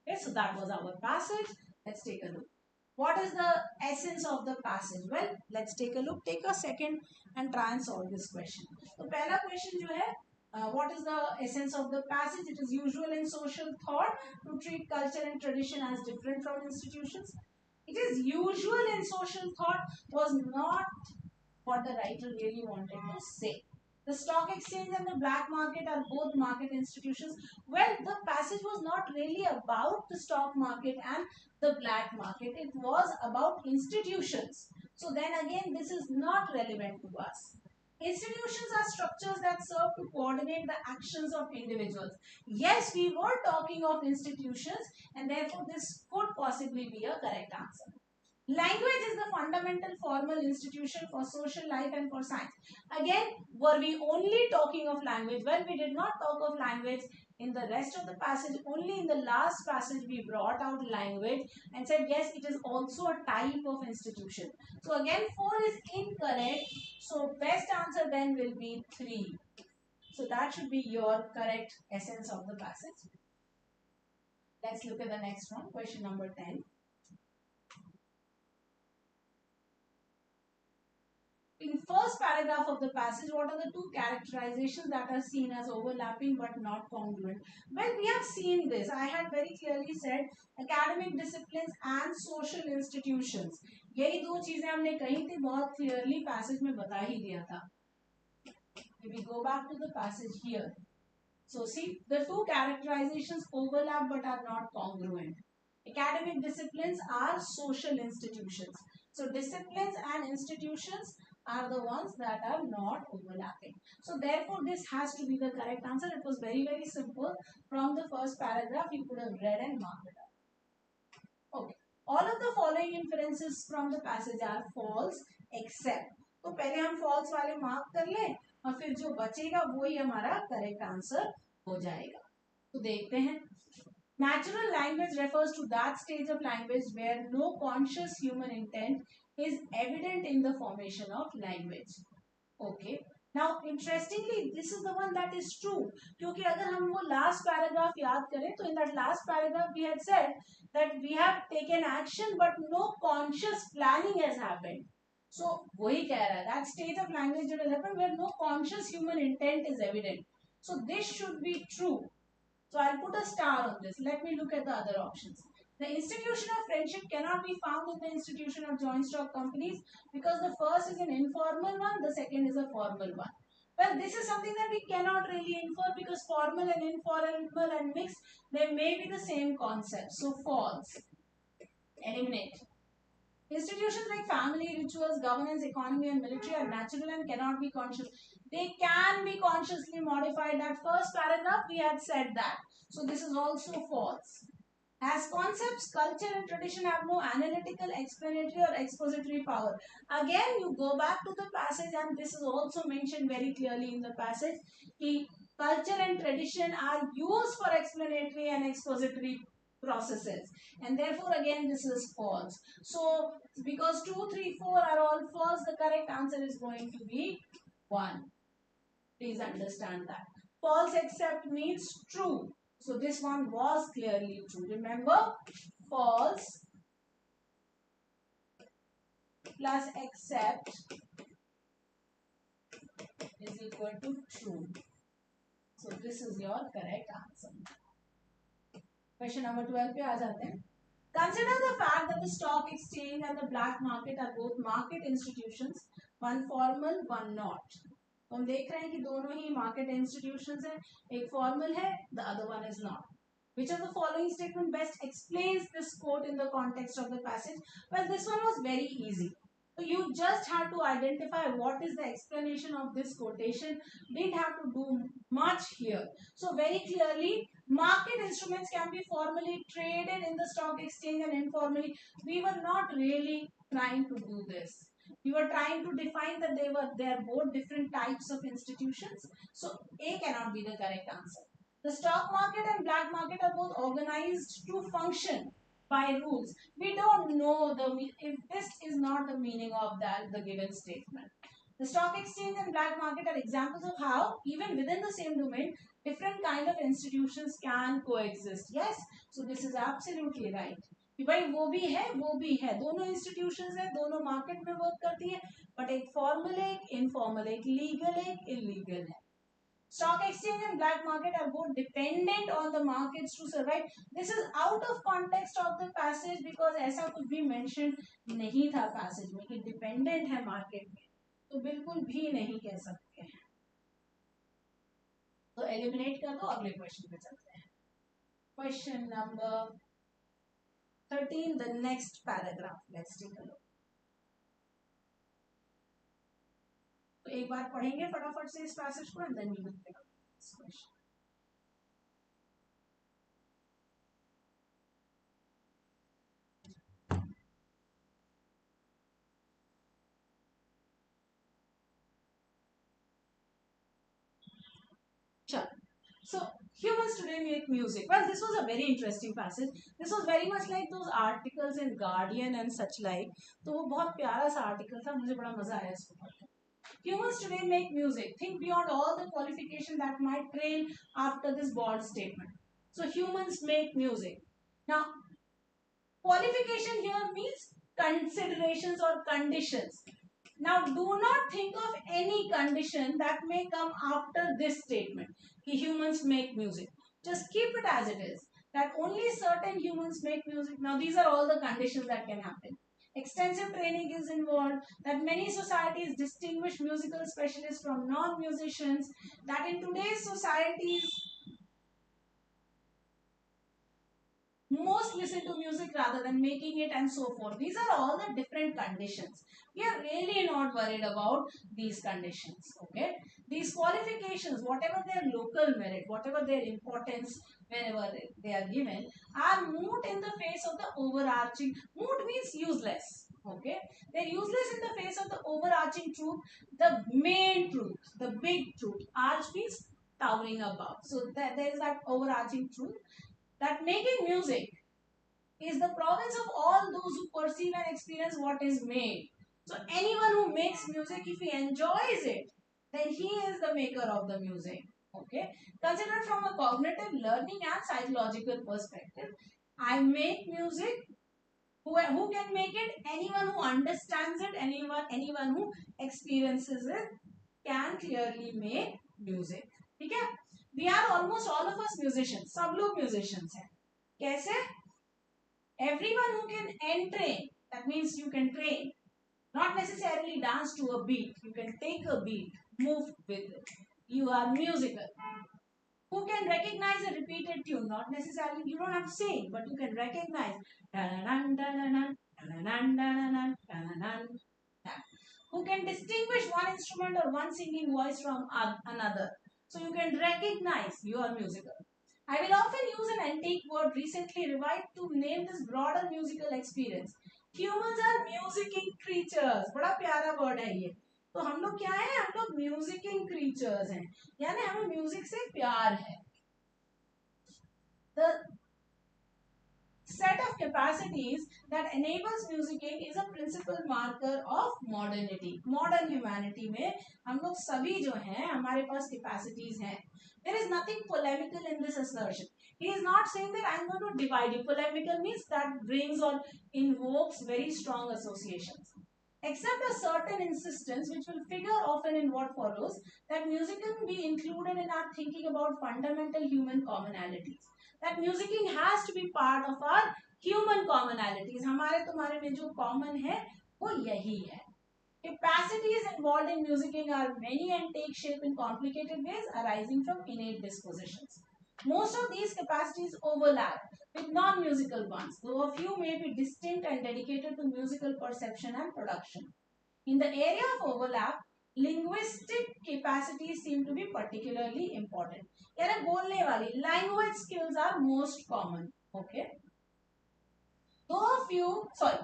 A: Okay, so that was our passage. Let's take a look. What is the essence of the passage? Well, let's take a look. Take a second and try and solve this question. So, पहला question जो है, what is the essence of the passage? It is usual in social thought to treat culture and tradition as different from institutions. It is usual in social thought was not what the writer really wanted to say. The stock exchange and the black market are both market institutions. Well, the passage was not really about the stock market and the black market. It was about institutions. So then again, this is not relevant to us. Institutions are structures that serve to coordinate the actions of individuals. Yes, we were talking of institutions, and therefore this could possibly be a correct answer. Language is the fundamental formal institution for social life and for science. Again, were we only talking of language? Well, we did not talk of language in the rest of the passage. Only in the last passage we brought out language and said, yes, it is also a type of institution. So again, 4 is incorrect. So best answer then will be 3. So that should be your correct essence of the passage. Let's look at the next one, question number 10. In first paragraph of the passage, what are the two characterizations that are seen as overlapping but not congruent? Well, we have seen this. I had very clearly said academic disciplines and social institutions. यही दो चीजें हमने कही थी, बहुत clearly passage में बता ही दिया था. If we go back to the passage here, so see the two characterizations overlap but are not congruent. Academic disciplines are social institutions. So disciplines and institutions are the ones that are not overlapping. So therefore this has to be the correct answer. It was very, very simple. From the first paragraph you could have read and marked it up. Okay. All of the following inferences from the passage are false except. तो पहले हम false वाले mark कर लें और फिर जो बचेगा वही हमारा correct answer हो जाएगा. तो देखते हैं. Natural language refers to that stage of language where no conscious human intent is evident in the formation of language. Okay. Now, interestingly, this is the one that is true. क्योंकि अगर हम वो last paragraph याद करें, तो in that last paragraph we had said that we have taken action, but no conscious planning has happened. So वही कह रहा है, that stage of language development where no conscious human intent is evident. So this should be true. So I'll put a star on this. Let me look at the other options. The institution of friendship cannot be found in the institution of joint stock companies because the first is an informal one, the second is a formal one. Well, this is something that we cannot really infer because formal and informal and mixed, they may be the same concept. So false. Eliminate. Institutions like family, rituals, governance, economy and military are natural and cannot be conscious. They can be consciously modified. That first paragraph we had said that. So this is also false. As concepts, culture and tradition have no analytical, explanatory or expository power. Again, you go back to the passage and this is also mentioned very clearly in the passage. Culture and tradition are used for explanatory and expository processes, and therefore again this is false. So because 2, 3, 4 are all false, the correct answer is going to be 1. Please understand that. False except means true. So this one was clearly true. Remember, false plus except is equal to true. So this is your correct answer. Question number 12 पे आ जाते हैं. Consider the fact that the stock exchange and the black market are both market institutions, one formal, one not. तो हम देख रहे हैं कि दोनों ही market institutions हैं, एक formal है, the other one is not. Which of the following statement best explains this quote in the context of the passage? Well, this one was very easy. So you just had to identify what is the explanation of this quotation. Didn't have to do much here. So very clearly, market instruments can be formally traded in the stock exchange and informally. We were not really trying to do this. We were trying to define that they are both different types of institutions. So A cannot be the correct answer. The stock market and black market are both organized to function by rules. We don't know if this is not the meaning of the given statement. The stock exchange and black market are examples of how, even within the same domain, different kind of institutions can coexist. Yes, so this is absolutely right. कि भाई वो भी है दोनों institutions है दोनों market में work करती है बट एक फॉर्मल है एक इनफॉर्मल है एक लीगल है एक इलीगल है. Stock exchange and black market are both dependent on the markets to survive. This is out of context of the passage because ऐसा कुछ भी mentioned नहीं था passage में कि dependent है market में तो बिल्कुल भी नहीं कह सकते हैं. तो eliminate कर दो अगले question पे चलते हैं. Question number 13, the next paragraph. Let's take a look. तो एक बार पढ़ेंगे फटाफट से इस पैसेज को and then we will pick up this question. So humans today make music. Well, this was a very interesting passage. This was very much like those articles in Guardian and such like. तो वो बहुत प्यारा सा article था मुझे बड़ा मजा आया इसको पढ़ के. Humans today make music. Think beyond all the qualification that might trail after this bold statement. So humans make music. Now, qualification here means considerations or conditions. Now, do not think of any condition that may come after this statement. That humans make music. Just keep it as it is. That only certain humans make music. Now, these are all the conditions that can happen. Extensive training is involved. That many societies distinguish musical specialists from non-musicians. That in today's societies, most listen to music rather than making it and so forth. These are all the different conditions. We are really not worried about these conditions. Okay, these qualifications, whatever their local merit, whatever their importance, wherever they are given, are moot in the face of the overarching. Moot means useless. Okay, they're useless in the face of the overarching truth, the main truth, the big truth. Arch means towering above. So there is that overarching truth that making music is the province of all those who perceive and experience what is made. So anyone who makes music, if he enjoys it, then he is the maker of the music. Okay, considered from a cognitive, learning and psychological perspective, I make music. Who can make it? Anyone who understands it, anyone who experiences it can clearly make music. ठीक है? We are almost all of us musicians. सब लोग musicians हैं. कैसे? Everyone who can entrain, that means you can train, not necessarily dance to a beat. You can take a beat, move with it. You are musical. Who can recognize a repeated tune? Not necessarily, you don't have to sing, but you can recognize. Who can distinguish one instrument or one singing voice from another? So you can recognize you are musical. I will often use an antique word recently revived to name this broader musical experience. Humans are musicking creatures. बड़ा प्यारा word है ये. तो हम लोग क्या हैं? हम लोग musicking creatures हैं. यानी हमें music से प्यार है. The set of capacities that enables musicking is a principal marker of modernity. Modern humanity में हम लोग सभी जो हैं हमारे पास capacities हैं. There is nothing polemical in this assertion. He is not saying that I am going to divide you. Polemical means that brings or invokes very strong associations. except a certain insistence which will figure often in what follows, that musicking be included in our thinking about fundamental human commonalities. That musicking has to be part of our human commonalities. हमारे तुम्हारे में जो common है वो यही है. Capacities involved in musicking are many and take shape in complicated ways arising from innate dispositions. Most of these capacities overlap with non-musical ones, though a few may be distinct and dedicated to musical perception and production. In the area of overlap, linguistic capacities seem to be particularly important. यानी बोलने वाली language skills are most common. Okay. Though a few, sorry,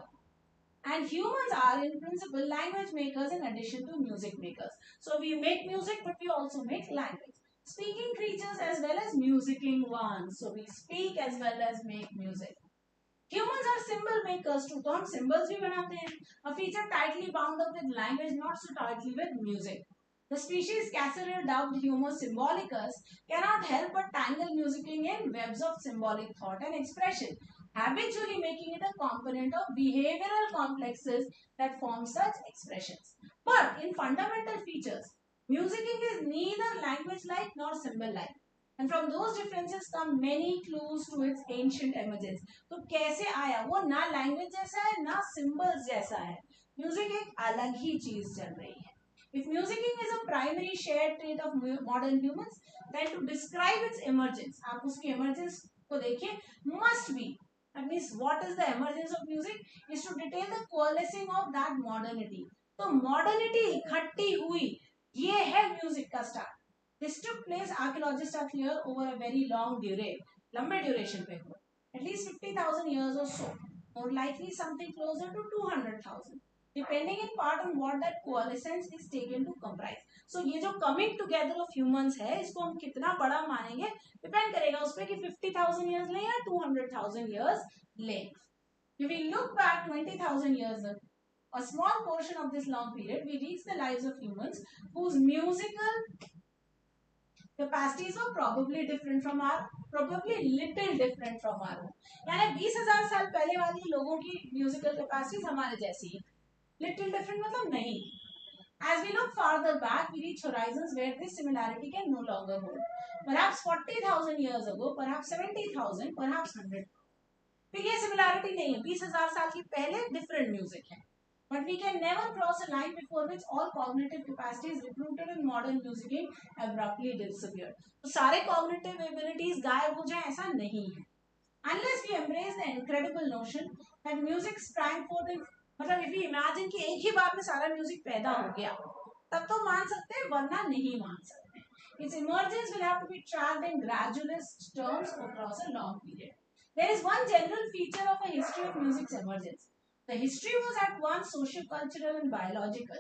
A: and humans are in principle language makers in addition to music makers. So we make music, but we also make language. Speaking creatures as well as musicking ones. So we speak as well as make music. Humans are symbol makers too. तो हम symbols भी बनाते हैं. A feature tightly bound up with language, not so tightly with music. The species Cassiter dubbed Homo symbolicus cannot help but tangle musicking in webs of symbolic thought and expression, habitually making it a component of behavioral complexes that form such expressions. But in fundamental features, musicking is neither language-like nor symbol-like. And from those differences come many clues to its ancient emergence. तो कैसे आया वो ना language जैसा है ना symbols जैसा है. म्यूजिक एक अलग ही चीज चल रही है. If musicking is a primary shared trait of modern humans, then to describe its emergence, आप उसकी emergence को देखिए, must be. That means what is the emergence of music is to detail the coalescing of that modernity. तो modernity इकट्ठी हुई, ये है music का start. This took place, archaeologists are clear, over a very long duration, लंबे duration पे हुआ, at least 50,000 years or so, or likely something closer to 200,000. Depending in part on what that coalescence is taken to comprise. So ये जो coming together of humans है, इसको हम कितना बड़ा मानेंगे, depend करेगा उस पे कि 50,000 years लें या 200,000 years लें. If we look back 20,000 years, a small portion of this long period, we reach the lives of humans whose musical capacities were probably different from our, probably little different from our own. यानी 20,000 साल पहले वाली लोगों की musical capacities हमारे जैसी है. Little different मतलब नहीं. As we look farther back, we reach horizons where this similarity can no longer hold. Perhaps 40,000 years ago, perhaps 70,000, perhaps 100. फिर ये similarity नहीं है. 20,000 साल की पहले different music है. But we can never cross a line before which all cognitive capacities recruited in modern musicking abruptly disappear. तो सारे cognitive abilities गायब हो जाए ऐसा नहीं है. Unless we embrace the incredible notion that music sprang forth in, मतलब if we imagine कि एक ही बार में सारा म्यूजिक पैदा हो गया, तब तो मान सकते हैं, वरना नहीं मान सकते. Its emergence will have to be tracked in gradualist terms across a long period. There is one general feature of a history of music's emergence. The history was at once socio-cultural and biological.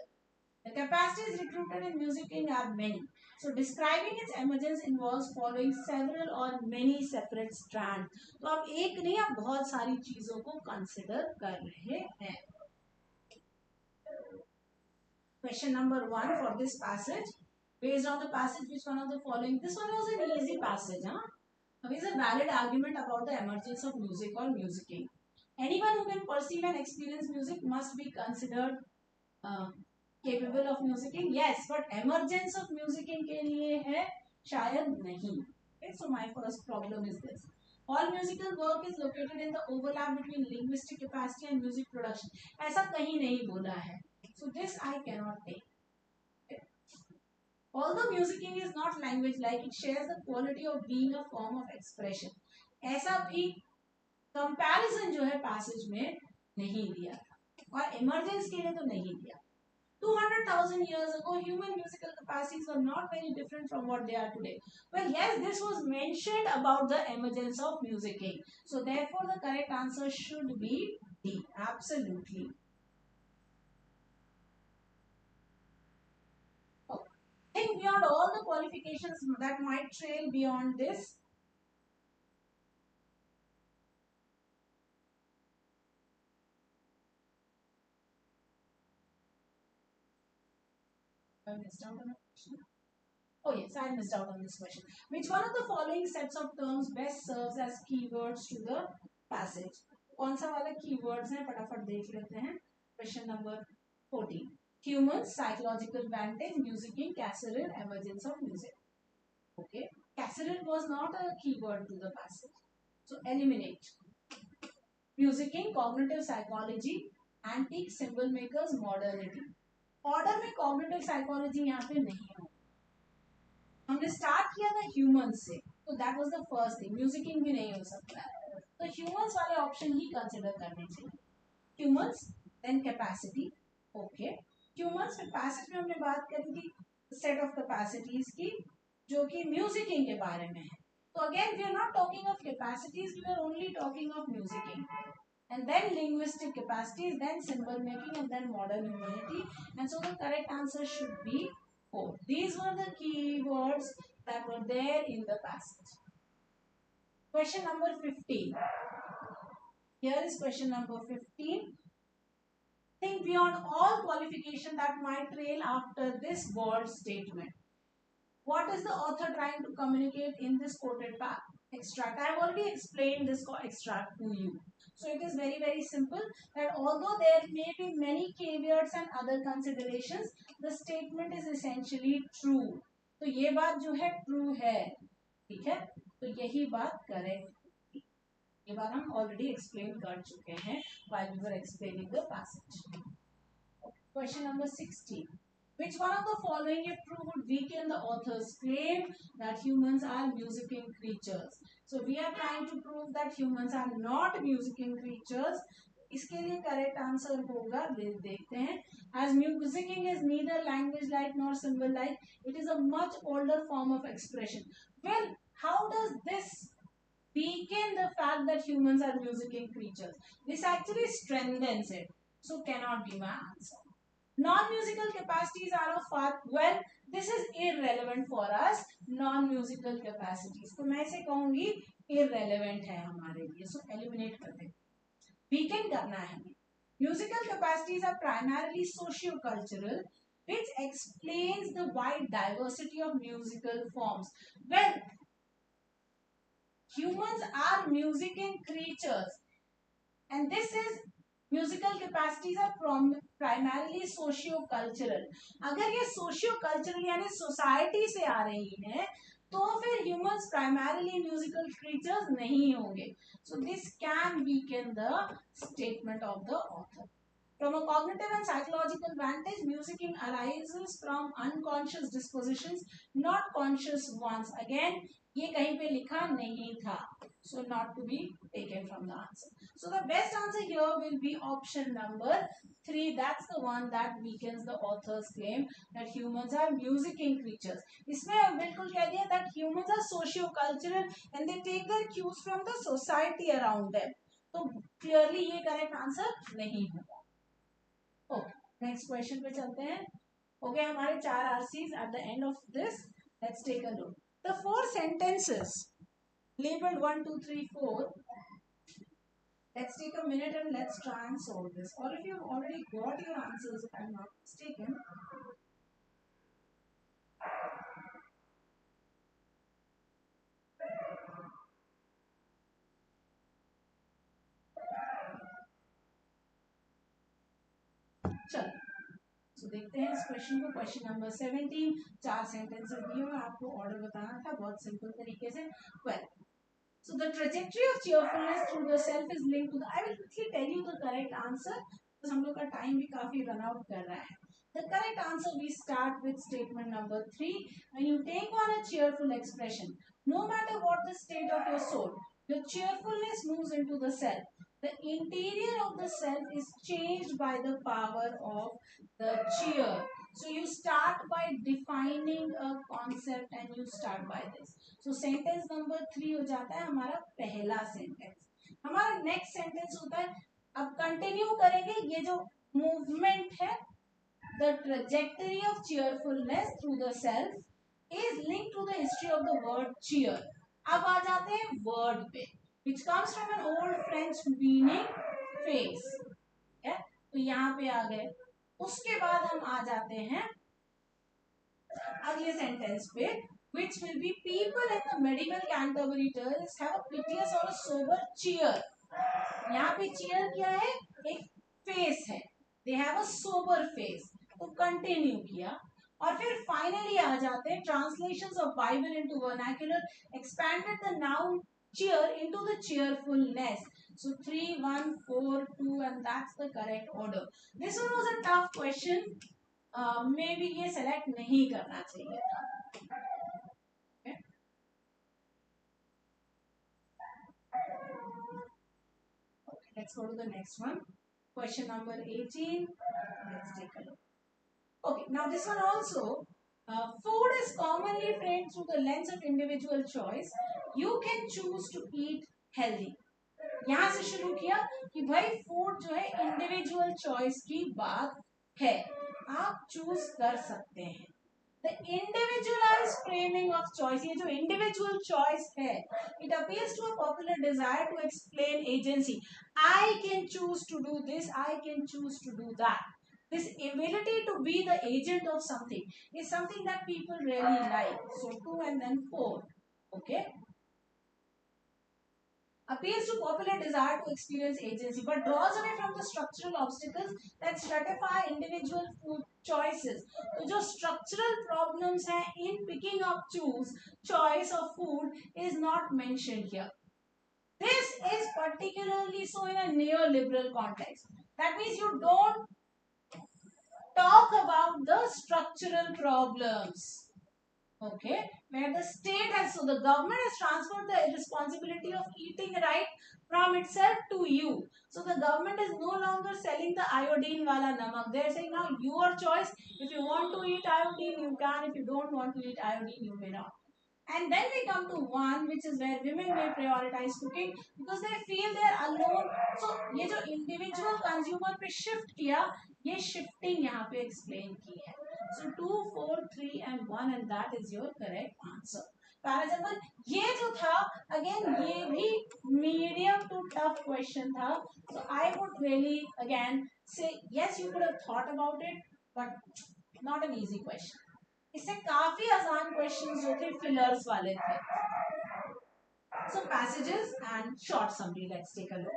A: The capacities recruited in musicking are many. So describing its emergence involves following several or many separate strands. तो आप एक नहीं, आप बहुत सारी चीजों को consider कर रहे हैं. Question number 1 for this passage. Based on the passage, which one of the following? This one was an easy passage. Now is a valid argument about the emergence of music or musicking. Anyone who can perceive and experience music must be considered capable of musicking. Yes, but emergence of musicking के लिए है शायद नहीं. Okay, so my first problem is this. All musical work is located in the overlap between linguistic capacity and music production. ऐसा कहीं नहीं बोला है. So this I cannot take. Okay. Although musicking is not language-like, it shares the quality of being a form of expression. ऐसा भी comparison जो है passage में नहीं दिया था और emergence के लिए तो नहीं दिया. 200,000 years ago, human musical capacities were not very different from what they are today. Well, yes, this was mentioned about the emergence of musicking. So therefore, the correct answer should be D. Absolutely. Think beyond all the qualifications that might trail beyond this. I missed out on a question. Oh yes, I missed out on this question. Which one of the following sets of terms best serves as keywords to the passage? कौन सा वाला keywords है फटाफट देख लेते हैं. Question number 14. Humans, psychological advantage, music in casserole, emergence of music. Okay. Casserole was not a keyword to the passage. So eliminate. Music in cognitive psychology, antique symbol makers, modernity. Order में cognitive psychology यहाँ पे नहीं है. हमने start किया था humans से, तो that was the first thing. Musicking भी नहीं हो सकता है, तो ह्यूमंस वाले ऑप्शन ही कंसिडर करने चाहिए. Humans, then capacity. Okay, humans में पैसिव में हमने बात करी थी सेट ऑफ कैपेसिटीज की, जो कि म्यूजिकिंग के बारे में है. तो again we are not talking of capacities, we are only talking of musicking. And then linguistic capacities, then symbol making, and then modern humanity. And so the correct answer should be 4. These were the keywords that were there in the passage. Question number 15. Here is question number 15. Think beyond all qualification that might trail after this bold statement. What is the author trying to communicate in this quoted extract? I have already explained this extract to you. So it is very, very simple that although there may be many caveats and other considerations, the statement is essentially true. तो ये बात जो है true है, ठीक है, तो यही बात correct. ये बात हम already explain कर चुके हैं while we were explaining the passage. Question number 16. Which one of the following, if true, would weaken the author's claim that humans are musicking creatures? So we are trying to prove that humans are not musicking creatures. इसके लिए correct answer होगा, देखते हैं. As musicking is neither language like nor symbol like, it is a much older form of expression. Well, how does this weaken the fact that humans are musicking creatures? This actually strengthens it. So cannot be my answer. Non-musical capacities are of far, well, this is irrelevant for us. Non-musical capacities, तो मैं इसे कहूंगी irrelevant है हमारे लिए, so eliminate कर दें. Weaken करना है हमें. Musical capacities are primarily socio-cultural, which explains the wide diversity of musical forms. Well, humans are musicking creatures, and this is musical capacities are primarily socio cultural. अगर ये सोशियो कल्चरल यानी society से आ रही है, तो फिर ह्यूमंस प्राइमरली म्यूजिकल क्रीचर्स नहीं होंगे. So this can weaken the statement of the author. From a cognitive and psychological vantage, musicking arises from unconscious dispositions, not conscious ones. Again, ये कहीं पे लिखा नहीं था, so not to be taken from the answer. So the best answer here will be option number 3. That's the one that weakens the author's claim that humans are musicking creatures. इसमें बिल्कुल कह दिया that humans are socio-cultural and they take their cues from the society around them. तो clearly ये correct answer नहीं होगा. Okay, next question पे चलते हैं. Okay, हमारे 4 RCs at the end of this. Let's take a look. The 4 sentences labeled 1, 2, 3, 4. Let's take a minute and let's try and solve this. Or if you've already got your answers, if I'm not mistaken. चलो, तो देखते हैं इस question को. Question number 17. 4 sentences दिए हुए, आपको order बताना था बहुत सिंपल तरीके से. Well, so the trajectory of cheerfulness through the self is linked to the. I will quickly tell you the correct answer. तो हम लोग का टाइम भी काफी रन आउट कर रहा है. The correct answer, we start with statement number 3. When you take on a cheerful expression, no matter what the state of your soul, your cheerfulness moves into the self. The interior of the self is changed by the power of the cheer. So you start by defining a concept and you start by this. So sentence number 3 हो जाता है हमारा पहला sentence. हमारा next sentence होता है, अब continue करेंगे, ये जो मूवमेंट है, the trajectory of cheerfulness through the self is linked to the history of the word cheer. अब आ जाते हैं वर्ड पे, which comes from an old French meaning face. है, तो यहाँ पे आ गए. उसके बाद हम आ जाते हैं अगले सेंटेंस पे, which will be people in the medieval Canterbury tales have a piteous or a sober cheer. यहाँ पे cheer क्या है? एक फेस है. They have a sober face, तो कंटिन्यू किया। और फिर फाइनली आ जाते हैं translations of Bible into vernacular, expanded the noun cheer into the cheerfulness. So 3, 1, 4, 2 and that's the correct order. This one was a tough question. Maybe ये select नहीं करना चाहिए था. Okay. Okay, let's go to the next one. Question number 18. Let's take a look. Okay, now this one also. Food is commonly framed through the lens of individual choice. You can choose to eat healthy. यहाँ से शुरू किया कि भाई food जो है individual choice की बात है, आप चूज कर सकते हैं. The individualized framing of choice, ये जो individual choice है, it appeals to a popular desire to explain agency. I can choose to do this, I can choose to do that. This ability to be the agent of something is something that people really like. So 2 and then 4. Okay. Appeals to popular desire to experience agency, but draws away from the structural obstacles that stratify individual food choices. तो जो structural problems हैं in picking up choice of food is not mentioned here. This is particularly so in a neoliberal context. That means you don't talk about the structural problems. Okay, where the state has, so the government has transferred the responsibility of eating right from itself to you. So the government is no longer selling the iodine wala namak. They are saying now your choice. If you want to eat iodine, you can. If you don't want to eat iodine, you may not. And then we come to one, which is where women may prioritize cooking because they feel they are alone. So ये जो individual consumer पे shift किया, ये shifting यहाँ पे explain की है. So 2, 4, 3 and 1 and that is your correct answer. Paragraph ये जो था again ये भी medium to tough question था. So I would really again say yes, you could have thought about it, but not an easy question. इससे काफी आसान questions जो थे फिलर्स वाले थे. So passages and short summary. Let's take a look.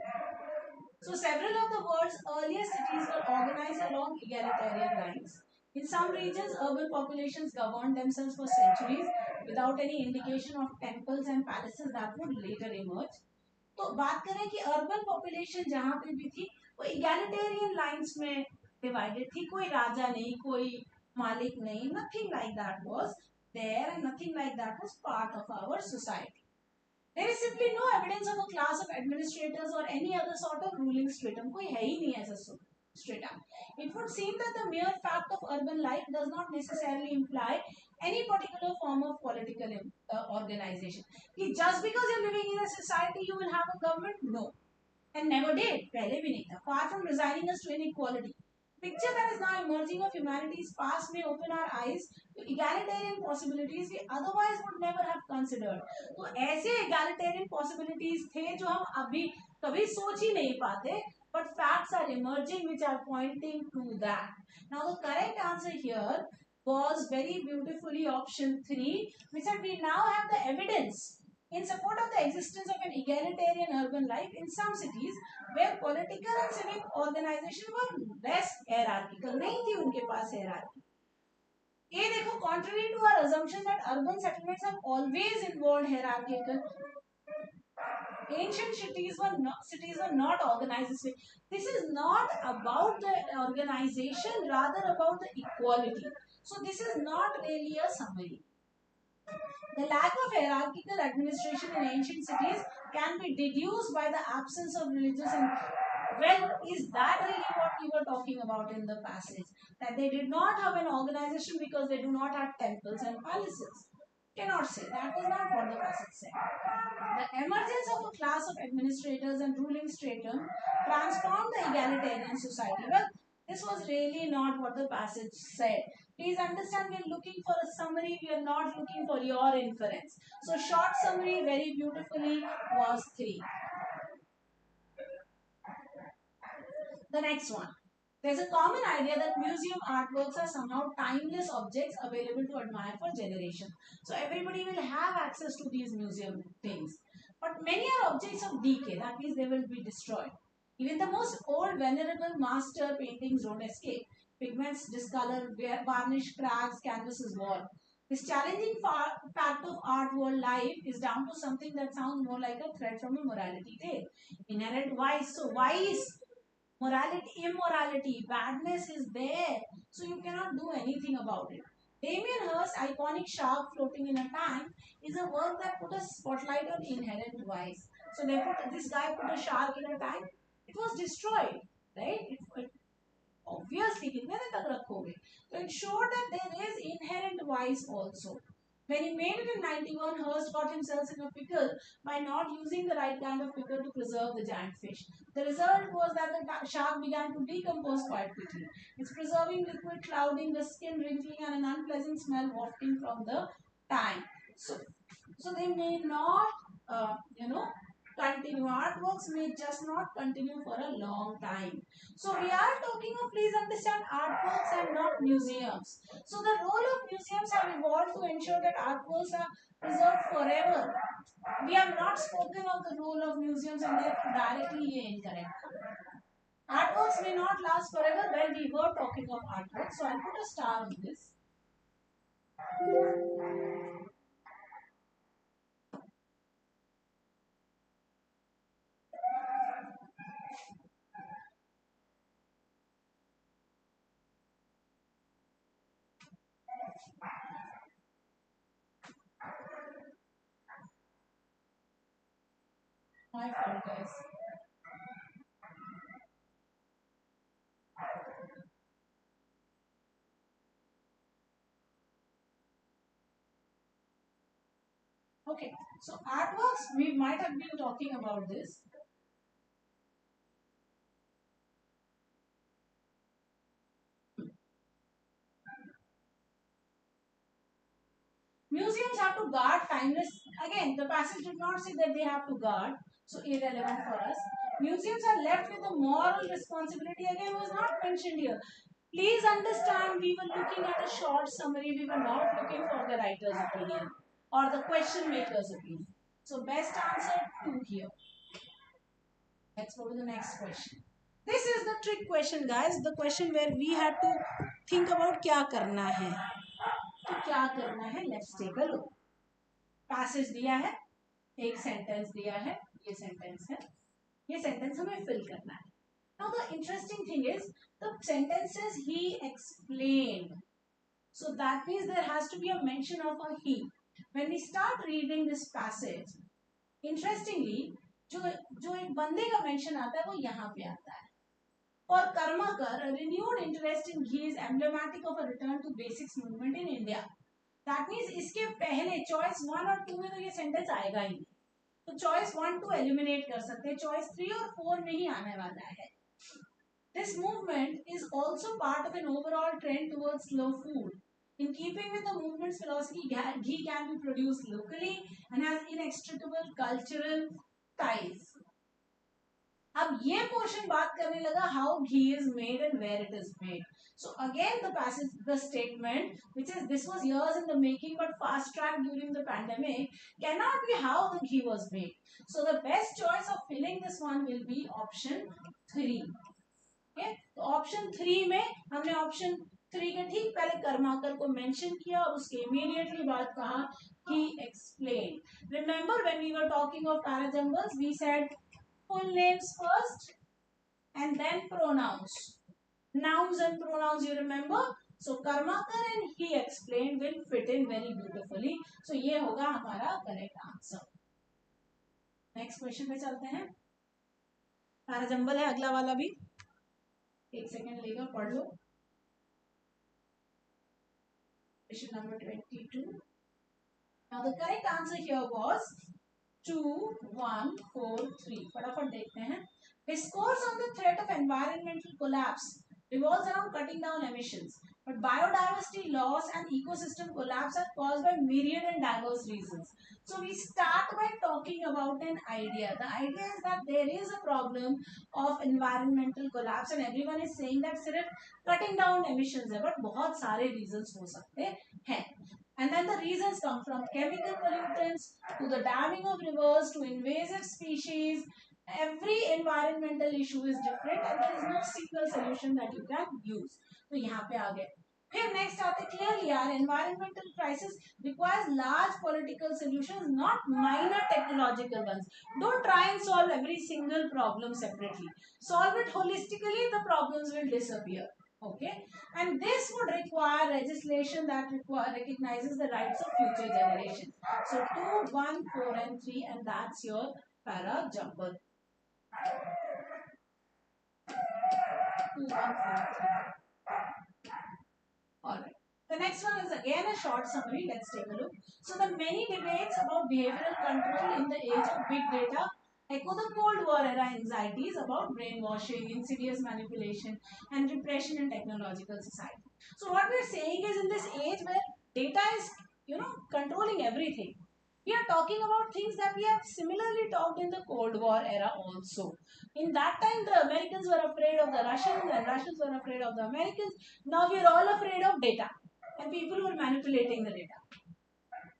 A: So several of the world's earliest cities were organized along egalitarian lines. In some regions, urban populations governed themselves for centuries without any indication of temples and palaces that would later emerge. तो बात करें कि urban population जहाँ पे भी थी वो egalitarian lines में डिवाइडेड थी. कोई राजा नहीं, कोई मालिक नहीं, nothing like that was there and nothing like that was part of our society. There is simply no evidence of a class of administrators or any other sort of ruling stratum. कोई है ही नहीं ऐसा stratum. It would seem that the mere fact of urban life does not necessarily imply any particular form of political organization. कि just because you're living in a society you will have a government? No. And never did. पहले भी नहीं था. Far from resigning us to inequality. Picture that is now emerging of humanity's past may open our eyes to egalitarian possibilities we otherwise would never have considered. तो ऐसे egalitarian possibilities थे जो हम अभी कभी सोच ही नहीं पाते, but facts are emerging which are pointing to that. Now the correct answer here was very beautifully option 3, which said we now have the evidence in support of the existence of an egalitarian urban life in some cities where political and civic organization were less hierarchical. नहीं थी उनके पास hierarchy. ये देखो, contrary to our assumption that urban settlements have always involved hierarchical, ancient cities were not organized this way. This is not about the organization, rather about the equality. So this is not really a summary. The lack of hierarchical administration in ancient cities can be deduced by the absence of religious and, well, is that really what we were talking about in the passage? That they did not have an organization because they do not have temples and palaces. Cannot say. That was not what the passage said. The emergence of a class of administrators and ruling stratum transformed the egalitarian society. Well, this was really not what the passage said. Please understand, we are looking for a summary, we are not looking for your inference. So short summary very beautifully was 3. The next one. There's a common idea that museum artworks are somehow timeless objects available to admire for generations. So everybody will have access to these museum things. But many are objects of decay, that means they will be destroyed. Even the most old venerable master paintings don't escape. Pigments discolor, varnish cracks, canvases wall. This challenging fact of art world life is down to something that sounds more like a thread from a morality tale. Inherent vice. So vice, morality, immorality, badness is there. So you cannot do anything about it. Damien Hirst's iconic shark floating in a tank is a work that put a spotlight on inherent vice. So they put this guy put a shark in a tank. It was destroyed, right? It obviously कितने दिन तक रखोगे? So it showed that there is inherent vice also. When he made it in 91, Hearst got himself in a pickle by not using the right kind of pickle to preserve the giant fish. The result was that the shark began to decompose quite quickly. Its preserving liquid clouding the skin, wrinkling, and an unpleasant smell wafting from the tank. So they may not, continue. Artworks may just not continue for a long time. So we are talking of, please understand, artworks and not museums. So the role of museums have evolved to ensure that artworks are preserved forever. We have not spoken of the role of museums and therefore directly incorrect. Artworks may not last forever when we were talking of artworks. So I'll put a star on this. My fault, guys. Okay, so artworks, we might have been talking about this. Museums have to guard timeless. Again, the passage did not say that they have to guard, so irrelevant for us. Museums are left with a moral responsibility. Again, was not mentioned here. Please understand, we were looking at a short summary. We were not looking for the writer's opinion or the question maker's opinion. So, best answer 2 here. Let's go to the next question. This is the trick question, guys. The question where we had to think about क्या करना है. तो क्या करना है? Let's take a look. Passage दिया है, एक सेंटेंस दिया है, ये सेंटेंस है, ये सेंटेंस हमें फिल करना है. Now the interesting thing is the sentences he explained. So that means there has to be a mention of a he. When we start reading this passage, interestingly, जो एक बंदे का mention आता है वो यहाँ पे आता है. For Karmakar, a renewed interest in ghee is emblematic of a return to basics movement in India. That means इसके पहले चॉइस 1 और 2 में तो ये सेंटेंस आएगा ही नहीं. तो चॉइस 1 2 एलिमिनेट कर सकते हैं, चॉइस 3 और 4 में ही आने वाला है. This movement is also part of an overall trend towards slow food. In keeping with the movement's philosophy, ghee can be produced locally and has inextricable cultural ties. अब ये पोर्शन बात करने लगा how ghee is made and where it is made. So again the passage, the statement which is this was years in the making but fast tracked during the pandemic cannot be how the ghee was made. So the best choice of filling this one will be option 3. Okay, तो option 3 में हमने option 3 के ठीक पहले कर्माकर को mention किया और उसके इमीडिएटली बाद कहा he explained. Remember when we were talking of parajumbles, we said full names first and then pronouns. Nouns and pronouns, you remember? So Karmakar and he explained will fit in very beautifully. So ये होगा हमारा correct answer. Next question पे चलते हैं. Parajumble है अगला वाला भी. एक सेकेंड लेगा, पढ़ लो. Question number 22. Now the correct answer here was 2, 1, 4, 3. फटाफट देखते हैं. Discourse on the threat of environmental collapse revolves around cutting down emissions, but biodiversity loss and ecosystem collapse are caused by myriad and diverse reasons. So we start by talking about an idea. The idea is that there is a problem of environmental collapse and everyone is saying that सिर्फ cutting down emissions है, but बहुत सारे reasons हो सकते हैं. And then the reasons come from chemical pollutants to the damming of rivers to invasive species every environmental issue is different and there is no single solution that you can use. तो यहाँ पे आ गए. फिर next आते clearly our environmental crisis requires large political solutions, not minor technological ones. Don't try and solve every single problem separately. Solve it holistically, the problems will disappear. Okay, and this would require legislation that recognizes the rights of future generations. So 2, 1, 4 and 3, and that's your para jumper. 2, 1, 4, 3. All right. The next one is again a short summary. Let's take a look. So the many debates about behavioral control in the age of big data echo the Cold War era anxieties about brainwashing, insidious manipulation, and repression in technological society. So what we're saying is, in this age where data is, controlling everything, we are talking about things that we have similarly talked in the Cold War era also. In that time, the Americans were afraid of the Russians, and Russians were afraid of the Americans. Now we are all afraid of data, and people were manipulating the data.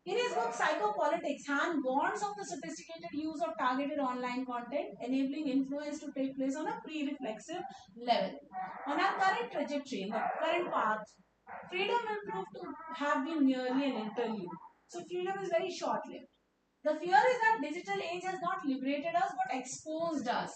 A: In his book Psychopolitics, Han warns of the sophisticated use of targeted online content, enabling influence to take place on a pre-reflexive level. On our current trajectory, in the current path, freedom will prove to have been merely an interlude. So freedom is very short-lived. The fear is that digital age has not liberated us but exposed us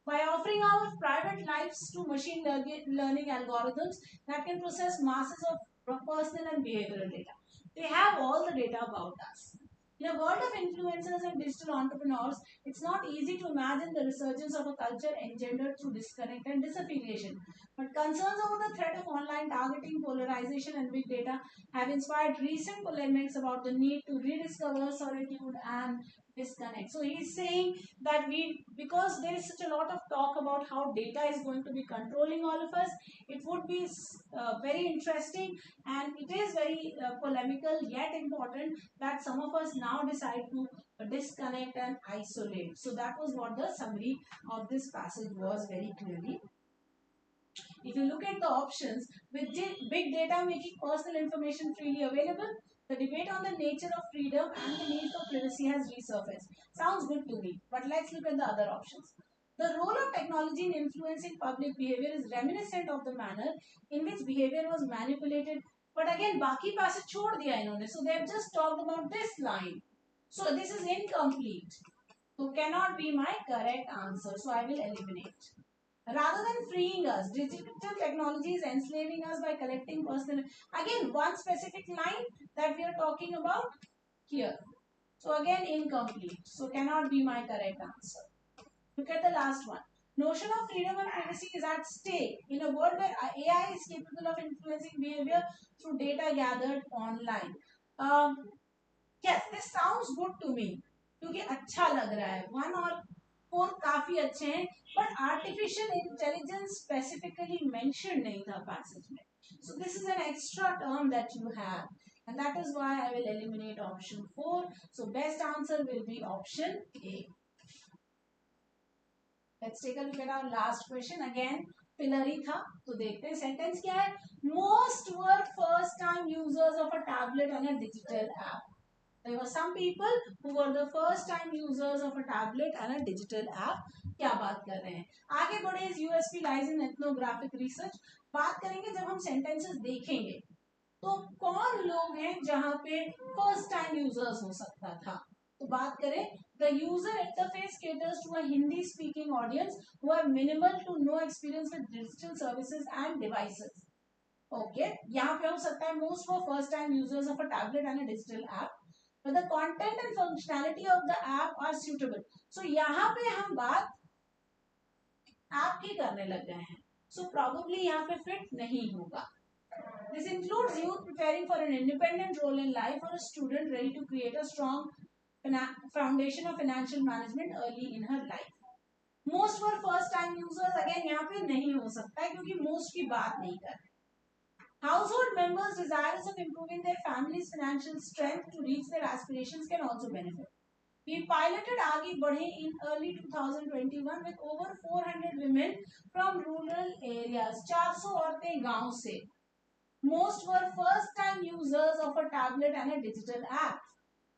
A: by offering our private lives to machine learning algorithms that can process masses of personal and behavioral data. They have all the data about us. In a world of influencers and digital entrepreneurs, it's not easy to imagine the resurgence of a culture engendered through disconnect and disaffiliation. But concerns over the threat of online targeting, polarization, and big data have inspired recent polemics about the need to rediscover solitude and disconnect. So he's saying that because there is such a lot of talk about how data is going to be controlling all of us, it would be very interesting, and it is very polemical yet important that some of us now decide to disconnect and isolate. So that was what the summary of this passage was very clearly. If you look at the options, with big data making personal information freely available, the debate on the nature of freedom and the need for privacy has resurfaced. Sounds good to me, but let's look at the other options. The role of technology in influencing public behavior is reminiscent of the manner in which behavior was manipulated. But again, बाकी passage छोड़ दिया इन्होंने, so they have just talked about this line. So this is incomplete. So cannot be my correct answer. So I will eliminate. Rather than freeing us, digital technology is enslaving us by collecting personal. Again, one specific line that we are talking about here. So again, incomplete. So cannot be my correct answer. Look at the last one. Notion of freedom and privacy is at stake in a world where AI is capable of influencing behavior through data gathered online. Yes, this sounds good to me क्योंकि अच्छा लग रहा है. 1 और 4 काफी अच्छे हैं, but artificial intelligence specifically mentioned नहीं था passage में. So this is an extra term that you have, and that is why I will eliminate option 4. So best answer will be option A. Let's take a look at our last question again. Pillar ही था तो देखते हैं sentence क्या है. Most were first time users of a tablet and a digital app. There were some people who were the first time users of a tablet and a digital app. क्या बात कर रहे हैं. आगे बढ़े. इस USP lies in ethnographic research. बात करेंगे जब हम sentences देखेंगे तो कौन लोग हैं जहां पे first time users हो सकता था. तो बात करें, the user interface caters to a Hindi speaking audience who have minimal to no experience with digital services and devices. Okay, यहाँ पे हो सकता है most for first time users of a tablet and a digital app, but the content and functionality of the app are suitable. So यहाँ पे हम बात app की करने लग गए हैं. So probably यहाँ पे fit नहीं होगा. This includes youth preparing for an independent role in life or a student ready to create a strong foundation of financial management early in her life. Most were first time users. Again यहाँ पे नहीं हो सकता है क्योंकि most की बात नहीं कर रहे. Household members desirous of improving their family's financial strength to reach their aspirations can also benefit. We piloted Aagi Badhe in early 2021 with over 400 women from rural areas. 400 औरतें गांव से. Most were first time users of a tablet and a digital app.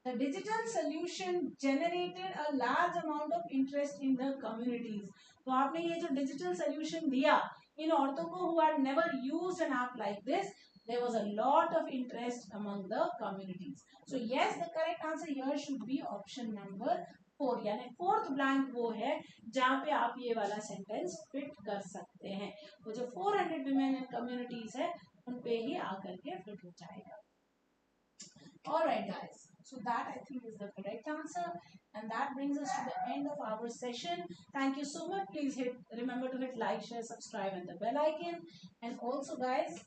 A: The digital solution generated a large amount of interest in the communities. तो आपने ये जो digital solution दिया इन औरतों को who had never used an app like this, there was a lot of interest among the communities. So yes, the correct answer here should be option number 4. यानी fourth blank वो है जहाँ पे आप ये वाला सेंटेंस फिट कर सकते हैं. वो जो 400 women in communities है उन पे ही आकर के फिट हो जाएगा. Alright guys, so that I think is the correct answer, and that brings us to the end of our session. Thank you so much. Please remember to hit like, share, subscribe and the bell icon. And also guys,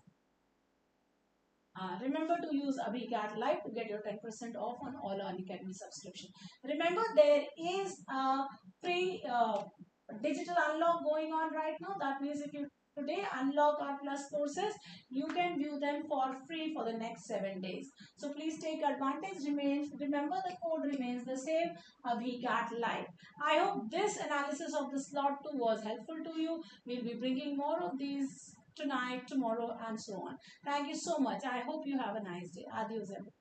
A: remember to use Abhicat Live to get your 10% off on all Unacademy subscription. Remember there is a free digital unlock going on right now. That means if you today unlock our plus courses, you can view them for free for the next 7 days. So please take advantage. Remember the code remains the same, Abhicat Live. I hope this analysis of the slot 2 was helpful to you. We'll be bringing more of these tonight, tomorrow, and so on. Thank you so much. I hope you have a nice day. Adios, everyone.